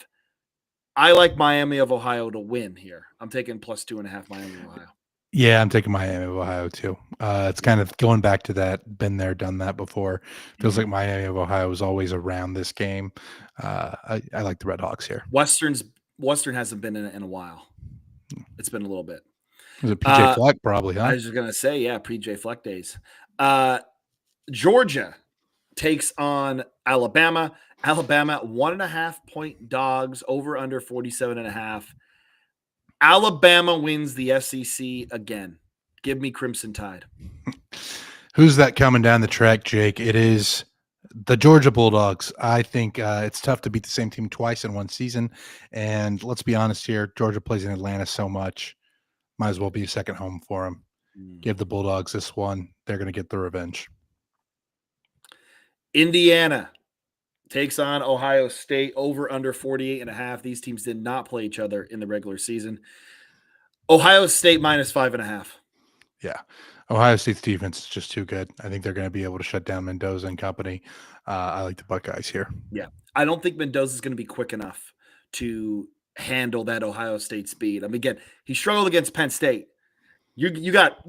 [SPEAKER 1] I like Miami of Ohio to win here. I'm taking plus 2.5 Miami of Ohio.
[SPEAKER 2] Yeah, I'm taking Miami of Ohio too. It's kind of going back to that, been there, done that before. Feels like Miami of Ohio is always around this game. I like the Red Hawks here.
[SPEAKER 1] Western hasn't been in a while. It's been a little bit.
[SPEAKER 2] Was it PJ Fleck probably, huh?
[SPEAKER 1] I was just going to say, yeah, PJ Fleck days. Georgia takes on Alabama. Alabama 1.5-point dogs, over under 47.5. Alabama wins the SEC again. Give me Crimson Tide.
[SPEAKER 2] Who's that coming down the track, Jake? It is the Georgia Bulldogs. I think it's tough to beat the same team twice in one season. And let's be honest here, Georgia plays in Atlanta so much. Might as well be a second home for them. Give the Bulldogs this one. They're going to get the revenge.
[SPEAKER 1] Indiana takes on Ohio State, over under 48.5. These teams did not play each other in the regular season. Ohio State minus 5.5.
[SPEAKER 2] Yeah. Ohio State's defense is just too good. I think they're going to be able to shut down Mendoza and company. I like the Buckeyes here.
[SPEAKER 1] Yeah. I don't think Mendoza is going to be quick enough to handle that Ohio State speed. I mean, again, he struggled against Penn State. You got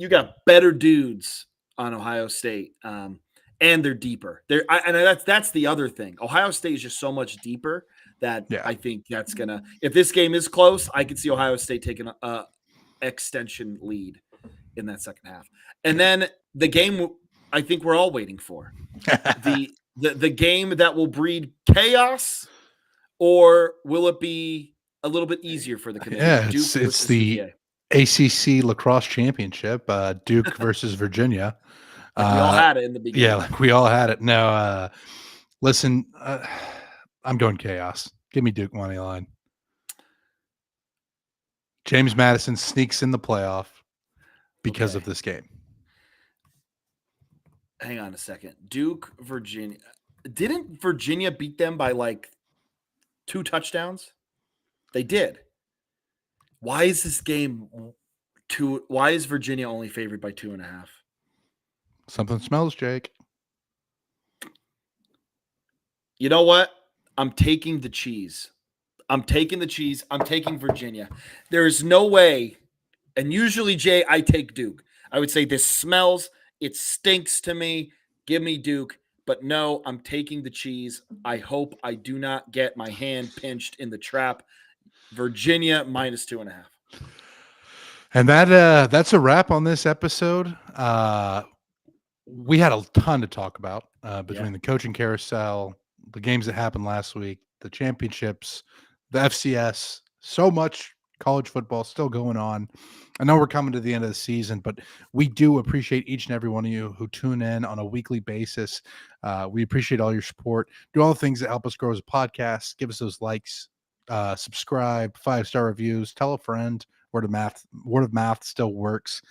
[SPEAKER 1] better dudes on Ohio State, and they're deeper. That's the other thing. Ohio State is just so much deeper that I think that's gonna. If this game is close, I could see Ohio State taking a extension lead in that second half, and then the game I think we're all waiting for the game that will breed chaos, or will it be a little bit easier for the Canadians?
[SPEAKER 2] Yeah, it's the ACC lacrosse championship, Duke versus Virginia.
[SPEAKER 1] Like we all had it in the beginning.
[SPEAKER 2] Yeah, like we all had it. No, listen, I'm going chaos. Give me Duke money line. James Madison sneaks in the playoff because of this game.
[SPEAKER 1] Hang on a second. Duke, Virginia. Didn't Virginia beat them by like 2 touchdowns? They did. Why is this game why is Virginia only favored by 2.5?
[SPEAKER 2] Something smells, Jake.
[SPEAKER 1] You know what? I'm taking the cheese. I'm taking Virginia. There is no way. And usually, Jay, I take Duke. I would say this smells. It stinks to me. Give me Duke. But no, I'm taking the cheese. I hope I do not get my hand pinched in the trap. Virginia minus 2.5.
[SPEAKER 2] And that's a wrap on this episode. We had a ton to talk about between the coaching carousel, the games that happened last week, the championships, the FCS, so much college football still going on. I know we're coming to the end of the season, but we do appreciate each and every one of you who tune in on a weekly basis. We appreciate all your support. Do all the things that help us grow as a podcast. Give us those likes, subscribe, 5-star reviews, tell a friend. Word of mouth still works.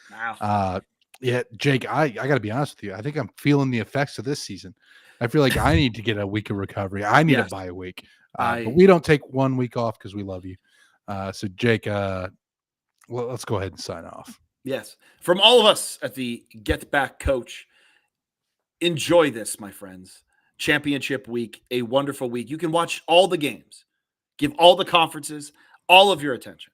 [SPEAKER 2] Yeah, Jake, I got to be honest with you. I think I'm feeling the effects of this season. I feel like I need to get a week of recovery. I need a bye week. But we don't take 1 week off because we love you. So, Jake, well, let's go ahead and sign off.
[SPEAKER 1] Yes. From all of us at the Get Back Coach, enjoy this, my friends. Championship week, a wonderful week. You can watch all the games, give all the conferences all of your attention.